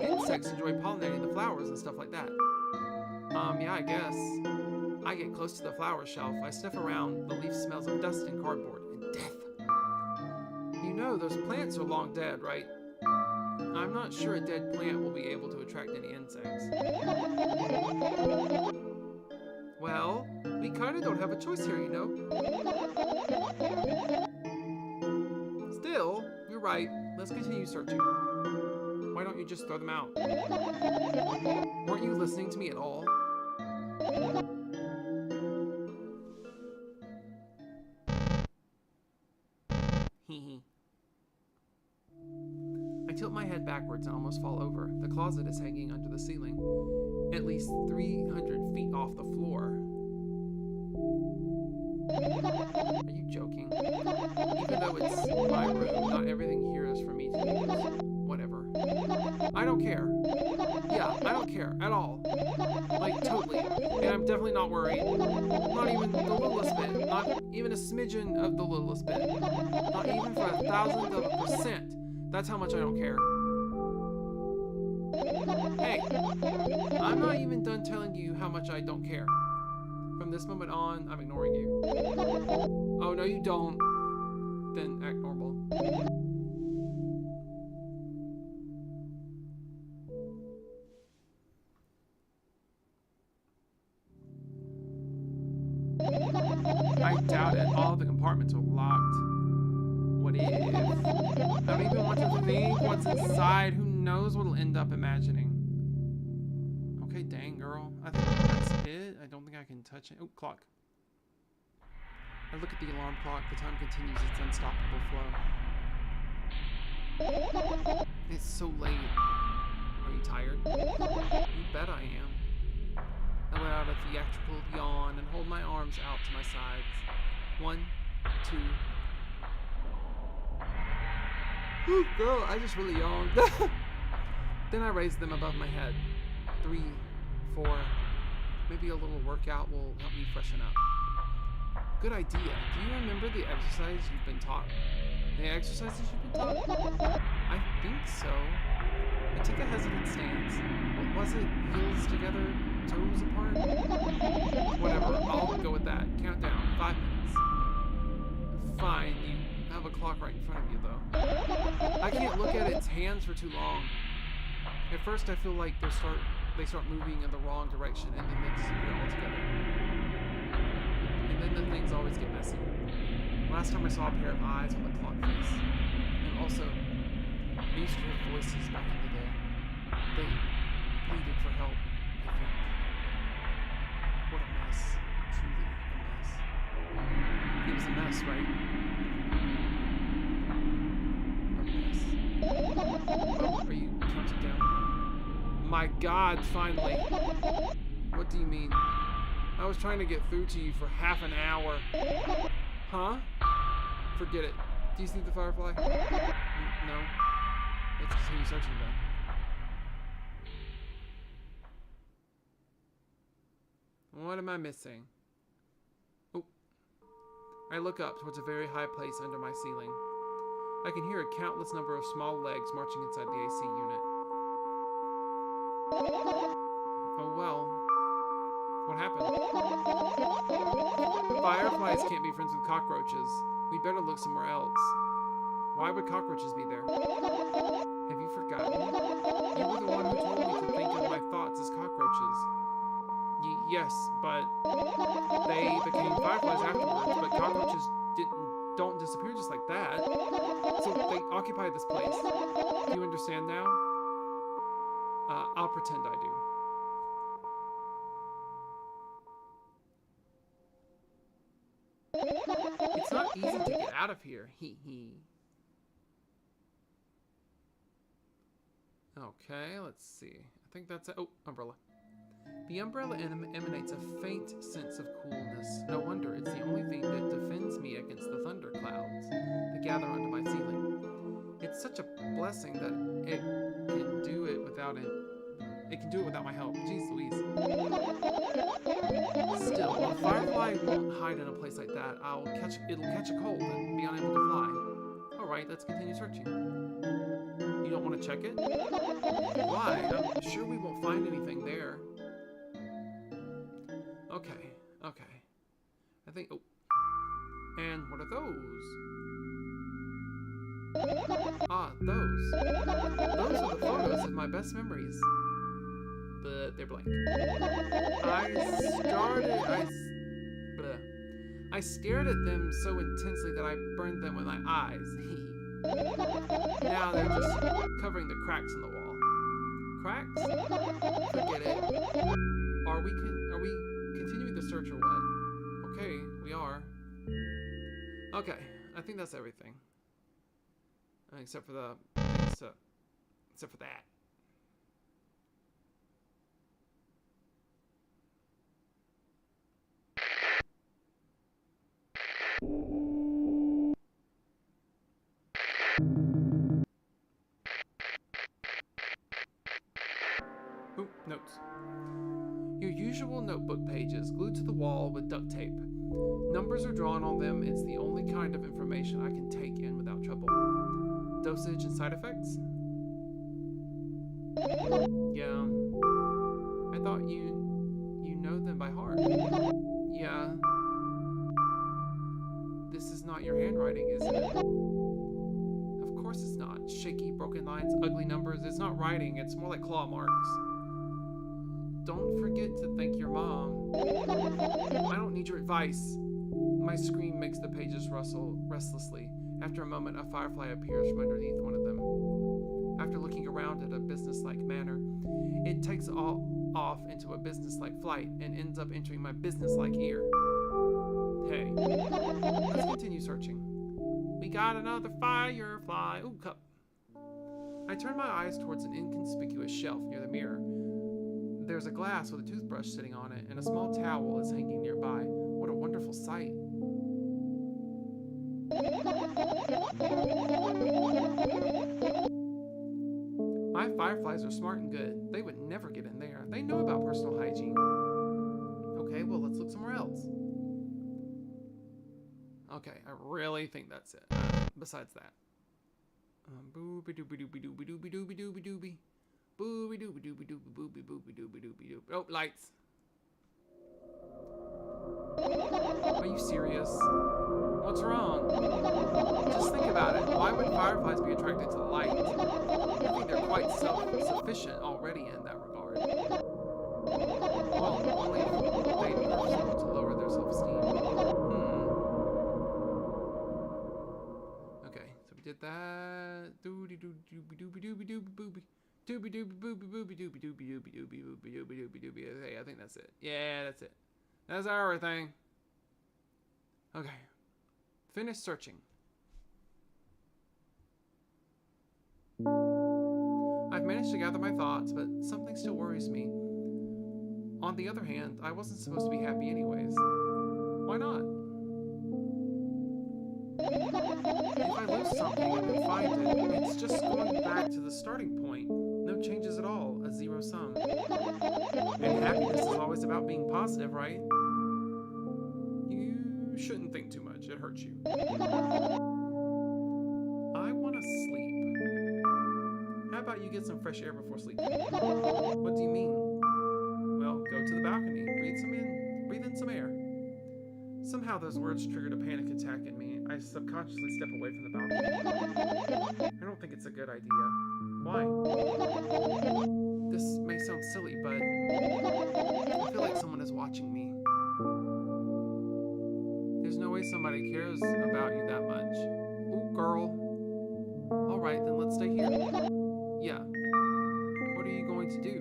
Insects enjoy pollinating the flowers and stuff like that. Yeah, I guess. I get close to the flower shelf. I sniff around. The leaf smells of dust and cardboard and death. You know, those plants are long dead, right? I'm not sure a dead plant will be able to attract any insects. Well, we kinda don't have a choice here, you know? Still, you're right. Let's continue searching. Why don't you just throw them out? Weren't you listening to me at all? Hee. I tilt my head backwards and almost fall over. The closet is hanging under the ceiling, at least 300 feet off the floor. Are you joking? Even though it's my room, not everything here is for me to use. Whatever. I don't care. Yeah, I don't care at all. Like, totally. And I'm definitely not worried. Not even the littlest bit. Not even a smidgen of the littlest bit. Not even for 1,000th of a percent. That's how much I don't care. Hey, I'm not even done telling you how much I don't care. From this moment on, I'm ignoring you. Oh, no, you don't. Then act normal. I doubt it. All the compartments are locked. What if? I don't even want to think what's inside. Who knows what'll end up imagining? Okay, dang, girl. I think that's it. I don't think I can touch it. Oh, clock. I look at the alarm clock. The time continues its unstoppable flow. It's so late. Are you tired? You bet I am. I let out a theatrical yawn and hold my arms out to my sides. 1, 2. Ooh, girl, I just really yawned. Then I raise them above my head. 3, 4. Maybe a little workout will help me freshen up. Good idea. Do you remember the exercise you've been taught? The exercises you've been taught? I think so. I took a hesitant stance. What was it? Heels together, toes apart? Whatever, I'll go with that. Countdown, 5 minutes. Fine, you have a clock right in front of you, though. I can't look at its hands for too long. At first, I feel like they start moving in the wrong direction, and then they disappear altogether. And then the things always get messy. Last time I saw a pair of eyes on the clock face. And also, I used to hear voices back in the day. They pleaded for help, I think. What a mess. Truly a mess. It was a mess, right? A mess. Well, are you counting down? My God, finally. What do you mean? I was trying to get through to you for half an hour. Huh? Forget it. Do you see the firefly? No. Let's continue searching then. What am I missing? Oh. I look up towards a very high place under my ceiling. I can hear a countless number of small legs marching inside the AC unit. Oh well. What happened? Fireflies can't be friends with cockroaches. We better look somewhere else. Why would cockroaches be there? Have you forgotten? You were the one who told me to think of my thoughts as cockroaches. Yes, but they became fireflies afterwards, but cockroaches don't disappear just like that. So they occupy this place. Do you understand now? I'll pretend I do. It's not easy to get out of here. Hee hee. Okay, let's see. I think that's it. Oh, umbrella. The umbrella emanates a faint sense of coolness. No wonder, it's the only thing that defends me against the thunderclouds that gather under my ceiling. It's such a blessing that it can do it without it. It can do it without my help. Jeez Louise. Still, a firefly won't hide in a place like that. It'll catch a cold and be unable to fly. Alright, let's continue searching. You don't want to check it? Why? I'm sure we won't find anything there. Okay. I think... Oh. And what are those? Ah, those. Those are the photos of my best memories. But they're blank. I stared at them so intensely that I burned them with my eyes. Now they're just covering the cracks in the wall. Cracks? Forget it. Are we continuing the search or what? Okay, we are. Okay, I think that's everything. Except for that. Ooh, notes. Your usual notebook pages glued to the wall with duct tape. Numbers are drawn on them. It's the only kind of information I can take in without trouble. Dosage and side effects? Yeah. I thought you know them by heart. Yeah. This is not your handwriting, is it? Of course it's not. Shaky, broken lines, ugly numbers. It's not writing. It's more like claw marks. Don't forget to thank your mom. I don't need your advice. My screen makes the pages rustle restlessly. After a moment, a firefly appears from underneath one of them. After looking around in a businesslike manner, it takes off into a businesslike flight and ends up entering my businesslike ear. Hey, let's continue searching. We got another firefly. Ooh, cup. I turn my eyes towards an inconspicuous shelf near the mirror. There's a glass with a toothbrush sitting on it, and a small towel is hanging nearby. What a wonderful sight. My fireflies are smart and good. They would never get in there. They know about personal hygiene. Okay, well, let's look somewhere else. Okay, I really think that's it. Besides that. Booby dooby dooby dooby dooby dooby dooby dooby. Booby dooby dooby dooby booby booby dooby dooby dooby. Oh, lights. Are you serious? What's wrong? Just think about it. Why would fireflies be attracted to light? I think they're quite self-sufficient already in that regard. Well, only if they prefer to lower their self-esteem. Okay, so we did that. Doody dooby dooby dooby dooby dooby booby. Dooby dooby booby booby dooby dooby dooby dooby dooby dooby dooby dooby. Okay, I think that's it. Yeah, that's it. That's everything. Okay. Finish searching. I've managed to gather my thoughts, but something still worries me. On the other hand, I wasn't supposed to be happy anyways. Why not? If I lose something and then find it, it's just going back to the starting point. No changes at all, a zero sum. And happiness is always about being positive, right? You shouldn't think too much, it hurts you. I want to sleep. How about you get some fresh air before sleeping? What do you mean? Well, go to the balcony, breathe in some air. Somehow those words triggered a panic attack in me. I subconsciously step away from the balcony. I don't think it's a good idea. Why? This may sound silly, but I feel like someone is watching me. There's no way somebody cares about you that much. Ooh, girl. Alright, then let's stay here. Yeah. What are you going to do?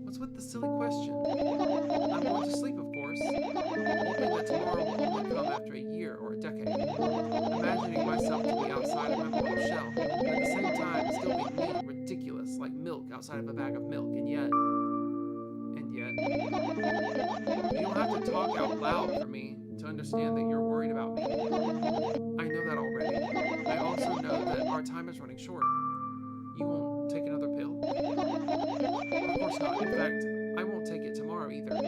What's with the silly question? I'm going to sleep, of course. Hoping that tomorrow will only come after a year or a decade. Imagining myself to be outside of my mortal shell, and at the same time still being me, ridiculous, like milk outside of a bag of milk, and yet... You don't have to talk out loud for me to understand that you're worried about me. I know that already. I also know that our time is running short. You won't take another pill? Of course not. In fact, I won't take it tomorrow either. And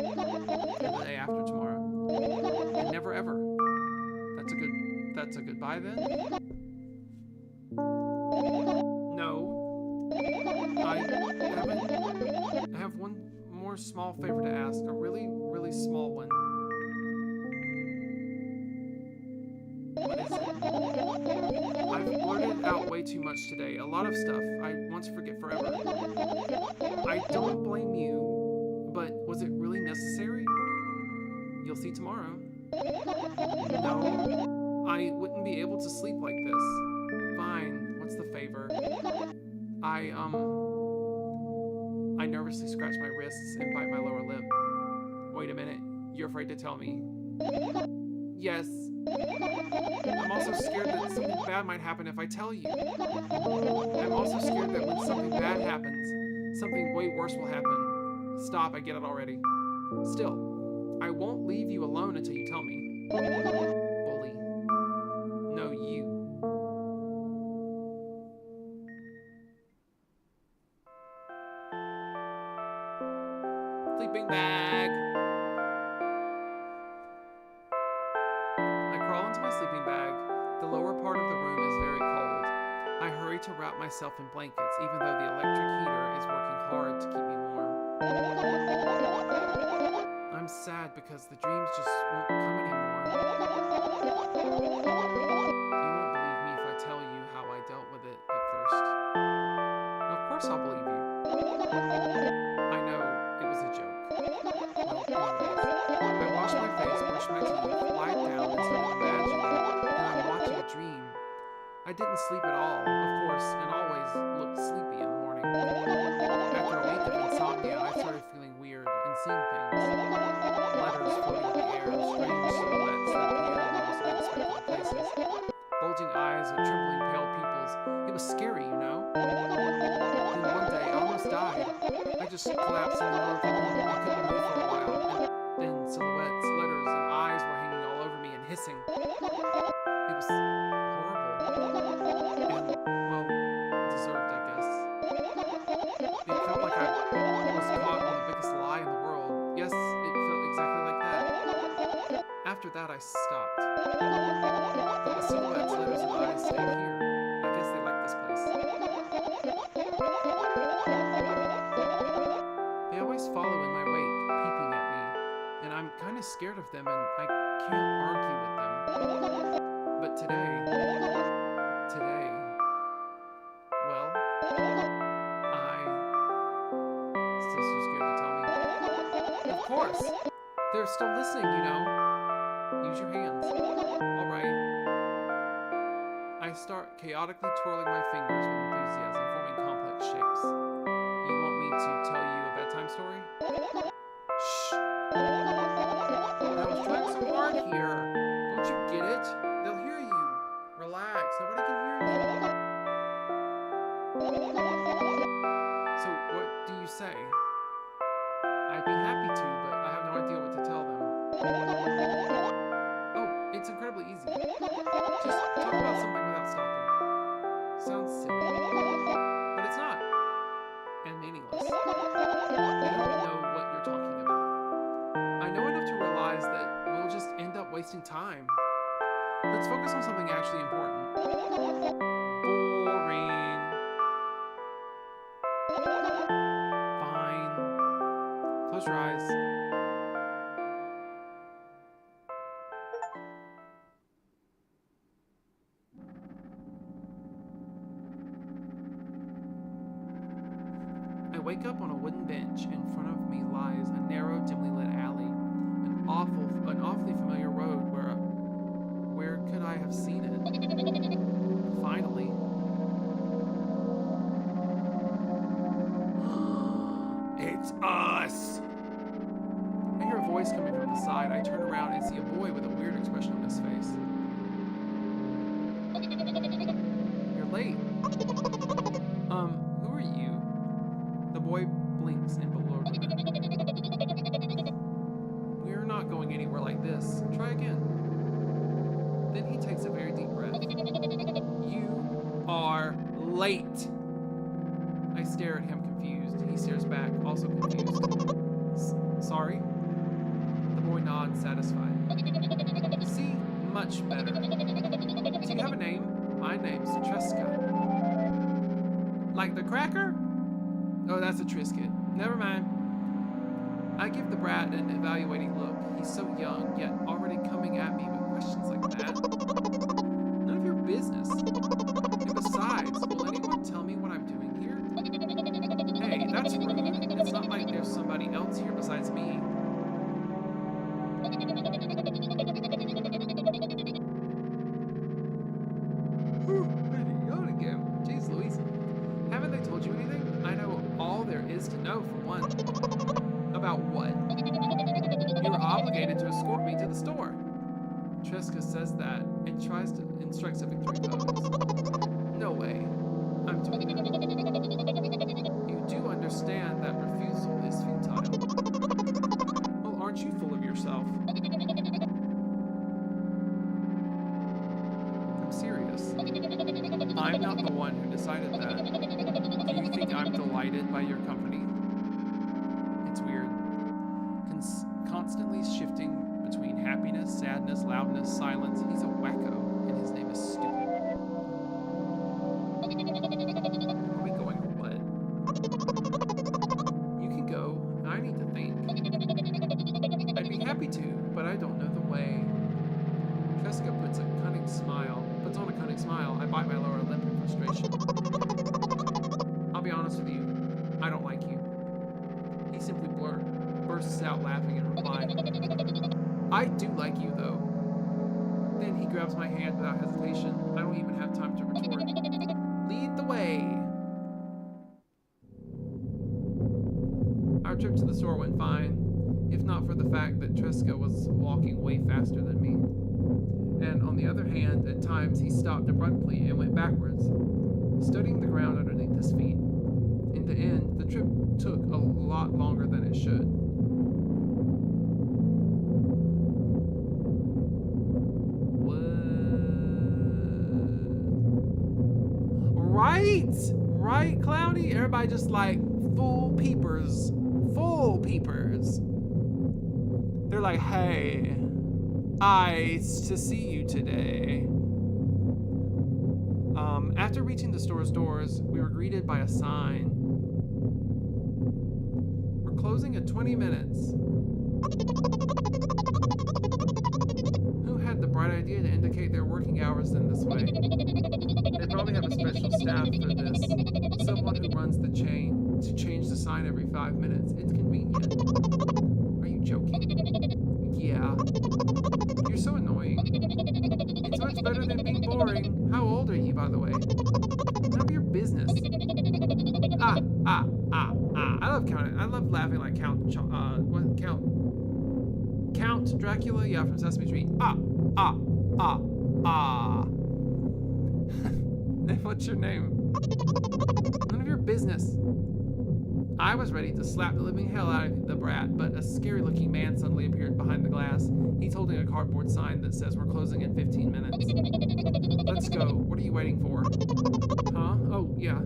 the day after tomorrow. And never ever. That's a goodbye then? No. I have one more small favor to ask. A really, really small one. What is it? I've blurted out way too much today. A lot of stuff I want to forget forever. I don't blame you, but was it really necessary? You'll see tomorrow. No, I wouldn't be able to sleep like this. Fine, what's the favor? I nervously scratch my wrists and bite my lower lip. Wait a minute, you're afraid to tell me. Yes. I'm also scared that something bad might happen if I tell you. I'm also scared that when something bad happens, something way worse will happen. Stop, I get it already. Still, I won't leave you alone until you tell me. Bully. No, you. Sleeping bag. I crawl into my sleeping bag. The lower part of the room is very cold. I hurry to wrap myself in blankets, even though the electric heater is working hard to keep me warm. I'm sad because the dreams just won't come anymore. You won't believe me if I tell you how I dealt with it at first. Of course I'll believe you. I know, it was a joke. Well, anyways, I wash my face, brush my teeth, lie down and start imagining that I'm watching a dream. I didn't sleep at all, of course, and always looked sleepy in the morning. After a week of insomnia, I started feeling weird and seeing things. Letters floating in the air, strange silhouettes that appear in the most unexpected places. Bulging eyes with trembling pale pupils. It was scary, you know? Then one day, I almost died. I just collapsed in the middle of the room. I couldn't move for a while. And then silhouettes, letters, and eyes were hanging all over me and hissing. It was horrible. And, well, deserved, I guess. It felt like I was caught on the biggest lie in the world. Yes, it felt exactly like that. After that, I stopped. But the silhouettes, letters, and eyes stayed here. I guess they like this place. They always follow in my wake, peeping at me, and I'm kind of scared of them, and I can't argue with them. But today, well, still so scared to tell me. Of course, they're still listening, you know. Use your hands. All right. I start chaotically twirling my fingers with enthusiasm, forming complex shapes. You want me to tell you a bedtime story? Shh. I was trying so hard here. Don't you get it? They'll hear you. Relax. Nobody can hear you. So, what do you say? I'd be happy to, but I have no idea what to tell them. Oh, it's incredibly easy. Just talk about something without stopping. Sounds silly, but it's not. And meaningless. You don't know what you're talking about. I know enough to realize that we'll just end up wasting time. Let's focus on something actually important. Boring. Fine. Close your eyes. I wake up on a wooden bench. In front of me lies a narrow, dimly lit alley, an awfully familiar road where could I have seen it? Finally, It's us! I hear a voice coming from the side. I turn around and see a boy with a weird expression on his face. You're late. Who are you? The boy blinks in bewilderment. We're not going anywhere like this. Try again. Then he takes a very deep breath. You are late. I stare at him confused. He stares back, also confused. Sorry? The boy nods, satisfied. See? Much better. Do you have a name? My name's Trisca. Like the cracker? Oh, that's a Triscuit. Never mind. I give the brat an evaluating look. He's so young, yet already coming at me with questions like that. None of your business. And besides, will anyone tell me what I'm doing here? Hey, that's rude. It's not like there's somebody else here besides me. Jeez Louise. Haven't they told you anything? I know all there is to know, for one. About what? You're obligated to escort me to the store. Trisca says that and tries to instruct a victory pose. No way. I'm doing that. You do understand that refusal is futile. Well, aren't you full of yourself? I'm serious. I'm not the one who decided that. Do you think I'm delighted by your company? It's weird. Constantly shifting between happiness, sadness, loudness, silence. He's a wacko, and his name is stupid. Are we going or what? You can go. I need to think. I'd be happy to, but I don't know the way. Jessica puts on a cunning smile. I bite my lower lip in frustration. I'll be honest with you. I don't like you. He simply bursts out laughing and replies, I do like you, though. Then he grabs my hand without hesitation. I don't even have time to retort. Lead the way. Our trip to the store went fine, if not for the fact that Trisca was walking way faster than me. And on the other hand, at times he stopped abruptly and went backwards, studying the ground underneath his feet. In the end, the trip took a lot longer than it should. Right, Cloudy? Everybody just like full peepers. They're like, hey, nice to see you today. After reaching the store's doors, we were greeted by a sign. We're closing in 20 minutes. Who had the bright idea to indicate their working hours in this way? They probably have a special staff for this. Someone who runs the chain to change the sign every 5 minutes. It's convenient. Are you joking? Yeah. You're so annoying. It's much better than being boring. How old are you, by the way? None of your business. I love counting. I love laughing like Count Dracula? Yeah, from Sesame Street. What's your name? None of your business. I was ready to slap the living hell out of the brat, but a scary-looking man suddenly appeared behind the glass. He's holding a cardboard sign that says we're closing in 15 minutes. Let's go. What are you waiting for? Huh? Oh, yeah.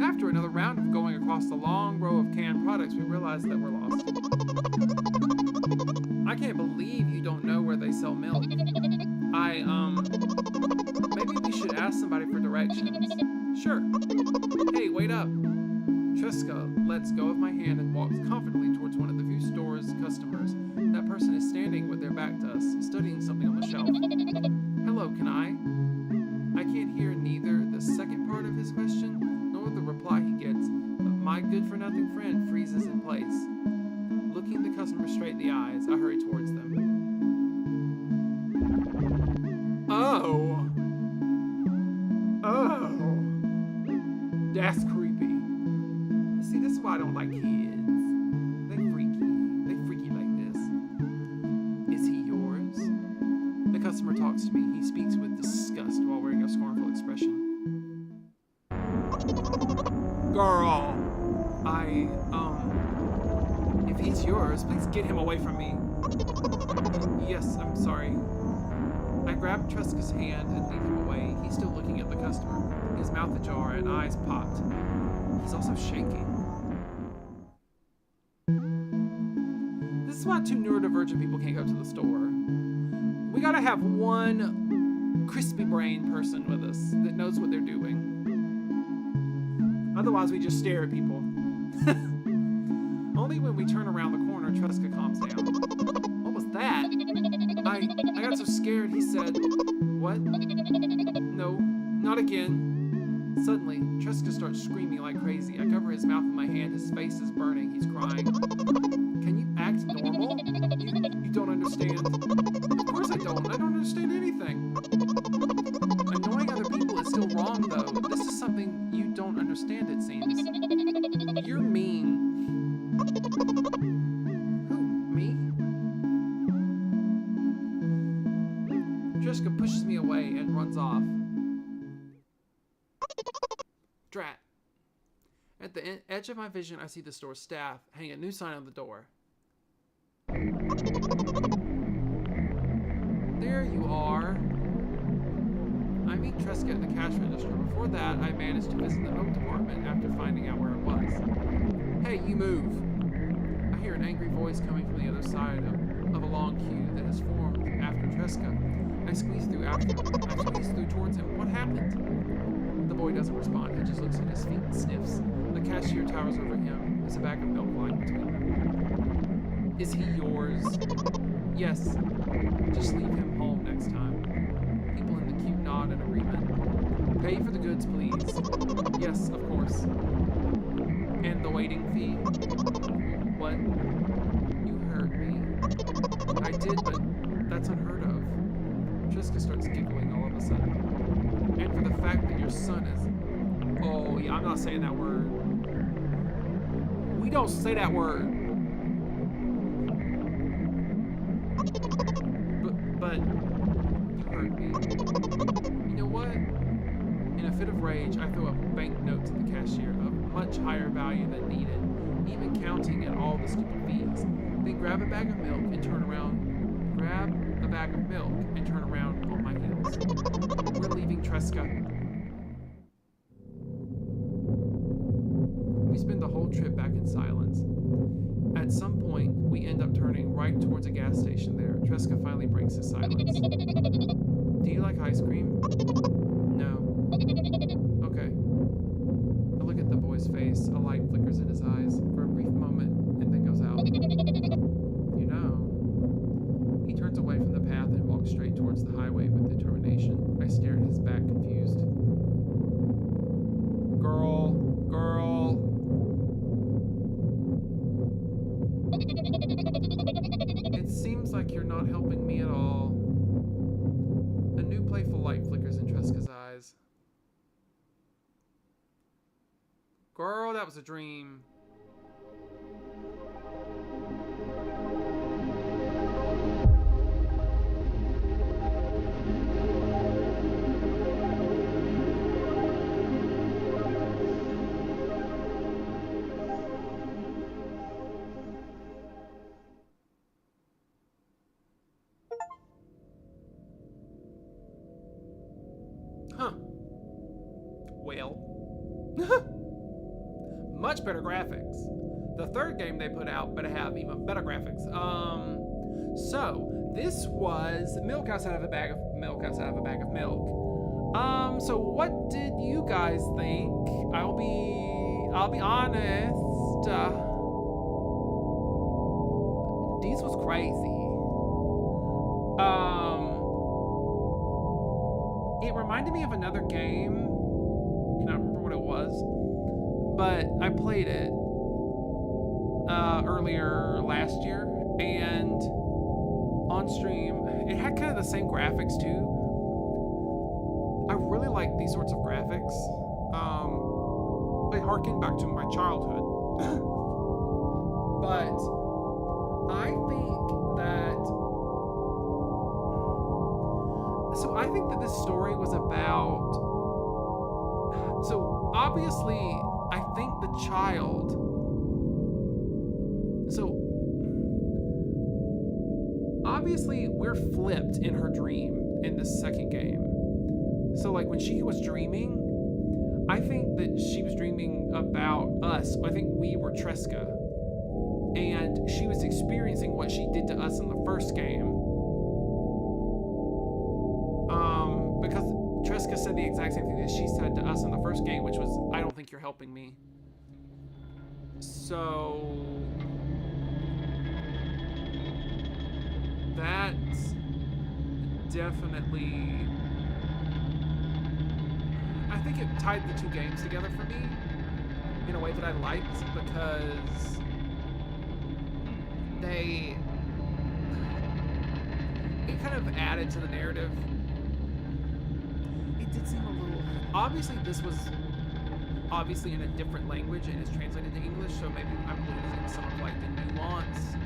After another round of going across the long row of canned products, we realized that we're lost. I can't believe you don't know where they sell milk. Maybe we should ask somebody for directions. Sure. Hey, wait up. Trisca lets go of my hand and walks confidently towards one of the few store's customers. That person is standing with their back to us, studying something on the shelf. Hello, can I? I can't hear neither the second part of his question nor the reply he gets, but my good-for-nothing friend freezes in place. Looking the customer straight in the eyes, I hurry towards them. Oh! That's creepy. See, this is why I don't like kids. They freaky. They freaky like this. Is he yours? The customer talks to me. He speaks with disgust while wearing a scornful expression. Girl, if he's yours, please get him away from me. Yes, I'm sorry. I grabbed Tresca's hand and lead him away. He's still looking at the customer, his mouth ajar and eyes popped. He's also shaking. This is why two neurodivergent people can't go to the store. We gotta have one crispy brain person with us that knows what they're doing. Otherwise, we just stare at people. Only when we turn around the corner, Tresca calms down. What was that? I got so scared, he said. What? No, not again. Suddenly, Tresca starts screaming like crazy. I cover his mouth with my hand. His face is burning. He's crying. Can you act normal? You don't understand. Of course I don't. I don't understand anything. Annoying other people is still wrong, though. This is something you don't understand, it seems. You're mean. Who? Me? Tresca pushes me away and runs off. Drat. At the edge of my vision, I see the store staff hang a new sign on the door. There you are. I meet Tresca at the cash register. Before that, I managed to visit the milk department after finding out where it was. Hey, you move. I hear an angry voice coming from the other side of a long queue that has formed after Tresca. I squeeze through towards him. What happened? The boy doesn't respond. He just looks at his feet and sniffs. The cashier towers over him. There's a bag of milk lying between them. Is he yours? Yes. Just leave him home next time. People in the queue nod in agreement. Pay for the goods, please. Yes, of course. And the waiting fee? What? You heard me. I did, but that's unheard of. Tresca starts giggling all of a sudden. And for the fact that your son is... Oh, yeah, I'm not saying that word. We don't say that word. But you heard me. You know what? In a fit of rage, I throw a banknote to the cashier of much higher value than needed, even counting at all the stupid fees. Then grab a bag of milk and turn around on my heels. We're leaving Tresca. We spend the whole trip back in silence. At some point, we end up turning right towards a gas station there. Tresca finally breaks his silence. Do you like ice cream? No. Okay. I look at the boy's face. A light flickers in his eyes for a brief moment and then goes out. You know. He turns away from the path and walks straight towards the highway with determination. I stare at his back, confused. Girl. It seems like you're not helping me at all. A new playful light flickers in Tresca's eyes. Girl, that was a dream. Huh. Well. Much better graphics. The third game they put out better have even better graphics. So this was milk outside of a bag of milk outside of a bag of milk. So what did you guys think? I'll be honest. These was crazy. It reminded me of another game. Cannot remember what it was, but I played it earlier last year, and on stream it had kind of the same graphics too. I really like these sorts of graphics. they harken back to my childhood. But I think that this story was about, so obviously I think the child, so obviously we're flipped in her dream in this second game. So like when she was dreaming, I think that she was dreaming about us. I think we were Tresca, and she was experiencing what she did to us in the first game. Because Tresca said the exact same thing that she said to us in the first game, which was, I don't think you're helping me. So that's definitely, I think it tied the two games together for me in a way that I liked, because it kind of added to the narrative. It did seem a little, obviously this was obviously in a different language and is translated to English, so maybe I'm losing some of like the nuance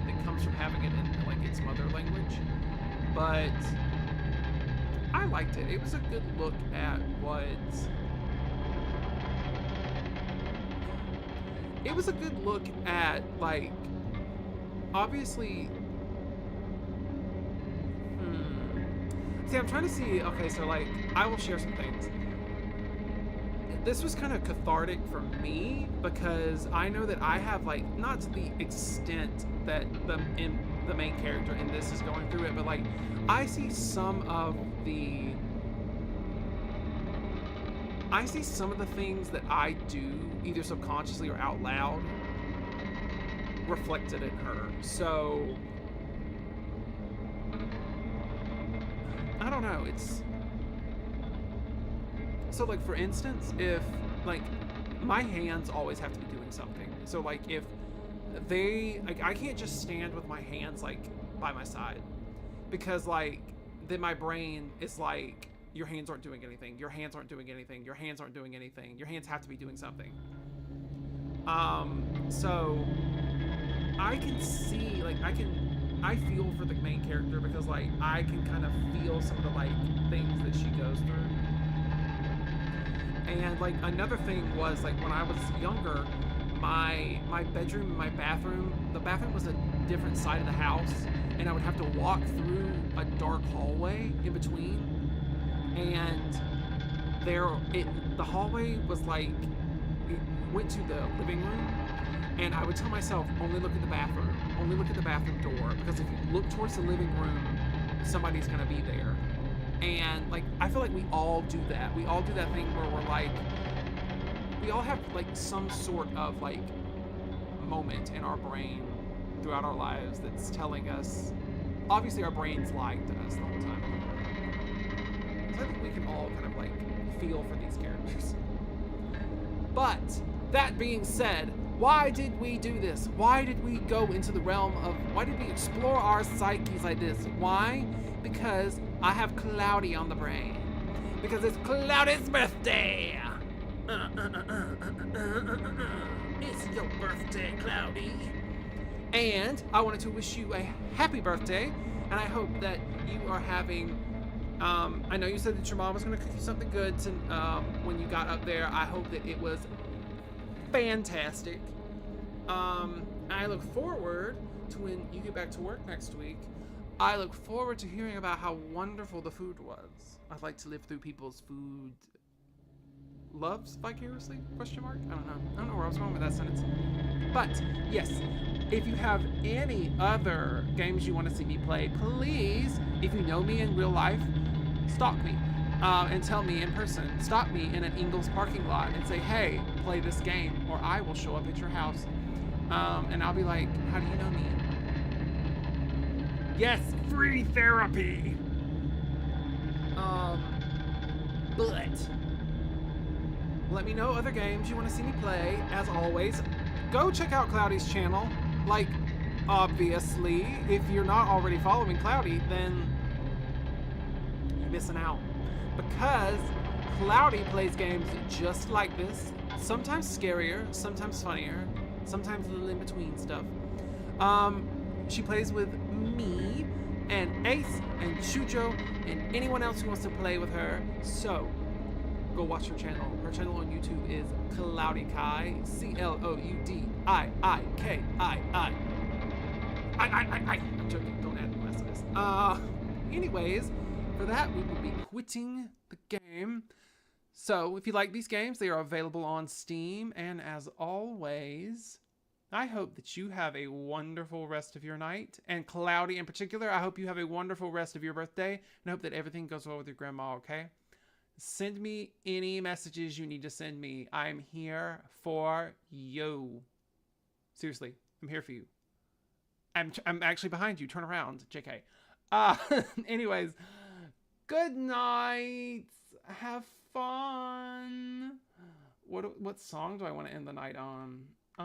that comes from having it in like its mother language. But I liked it. It was a good look at what, it was a good look at, like, obviously, see, I'm trying to see, okay, so like, I will share some things. This was kind of cathartic for me, because I know that I have, like, not to the extent that the main character in this is going through it, but like, I see some of the things that I do, either subconsciously or out loud, reflected in her. So I don't know, it's, so like for instance, if like my hands always have to be doing something, so like if they, like, I can't just stand with my hands like by my side, because like then my brain is like, your hands aren't doing anything, your hands aren't doing anything, your hands aren't doing anything, your hands have to be doing something. So I can see, like, I feel for the main character, because like I can kind of feel some of the like things that she goes through. And like another thing was, like, when I was younger, my bedroom, my bathroom, the bathroom was a different side of the house, and I would have to walk through a dark hallway in between, and the hallway was like, it went to the living room, and I would tell myself, only look at the bathroom, only look at the bathroom door, because if you look towards the living room, somebody's gonna be there. And like, I feel like we all do that. We all do that thing where we're like, we all have like some sort of like moment in our brain throughout our lives that's telling us, obviously our brain's lying to us the whole time. So I think we can all kind of like feel for these characters. But that being said, why did we do this? Why did we go into the realm of, why did we explore our psyches like this? Why? Because I have Cloudy on the brain. Because it's Cloudy's birthday. It's your birthday, Cloudy. And I wanted to wish you a happy birthday, and I hope that you are having, I know you said that your mom was going to cook you something good to, when you got up there. I hope that it was fantastic. I look forward to when you get back to work next week. I look forward to hearing about how wonderful the food was. I'd like to live through people's food loves vicariously? Question mark? I don't know where I was going with that sentence. But yes, if you have any other games you want to see me play, please, if you know me in real life, stalk me and tell me in person. Stop me in an Ingalls parking lot and say, hey, play this game, or I will show up at your house. And I'll be like, how do you know me? Yes, free therapy. But let me know other games you want to see me play. As always, go check out Cloudy's channel. Like, obviously, if you're not already following Cloudy, then you're missing out. Because Cloudy plays games just like this, sometimes scarier, sometimes funnier, sometimes a little in between stuff. She plays with me and Ace and Shujo and anyone else who wants to play with her. So go watch her channel. Her channel on YouTube is CLOUDIIKI, CLOUDIIKII. I'm joking. Don't add the rest of this. Anyways, for that we will be quitting the game. So if you like these games, they are available on Steam. And as always, I hope that you have a wonderful rest of your night. And Cloudy in particular, I hope you have a wonderful rest of your birthday. And I hope that everything goes well with your grandma, okay? Send me any messages you need to send me. I'm here for you. Seriously, I'm here for you. I'm actually behind you. Turn around, JK. Anyways, good night. Have fun. What song do I want to end the night on? You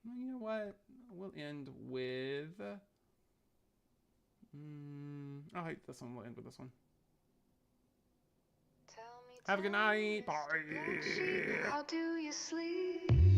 know what? We'll end with. I like this one. We'll end with this one. Have a good night. Bye. How do you sleep?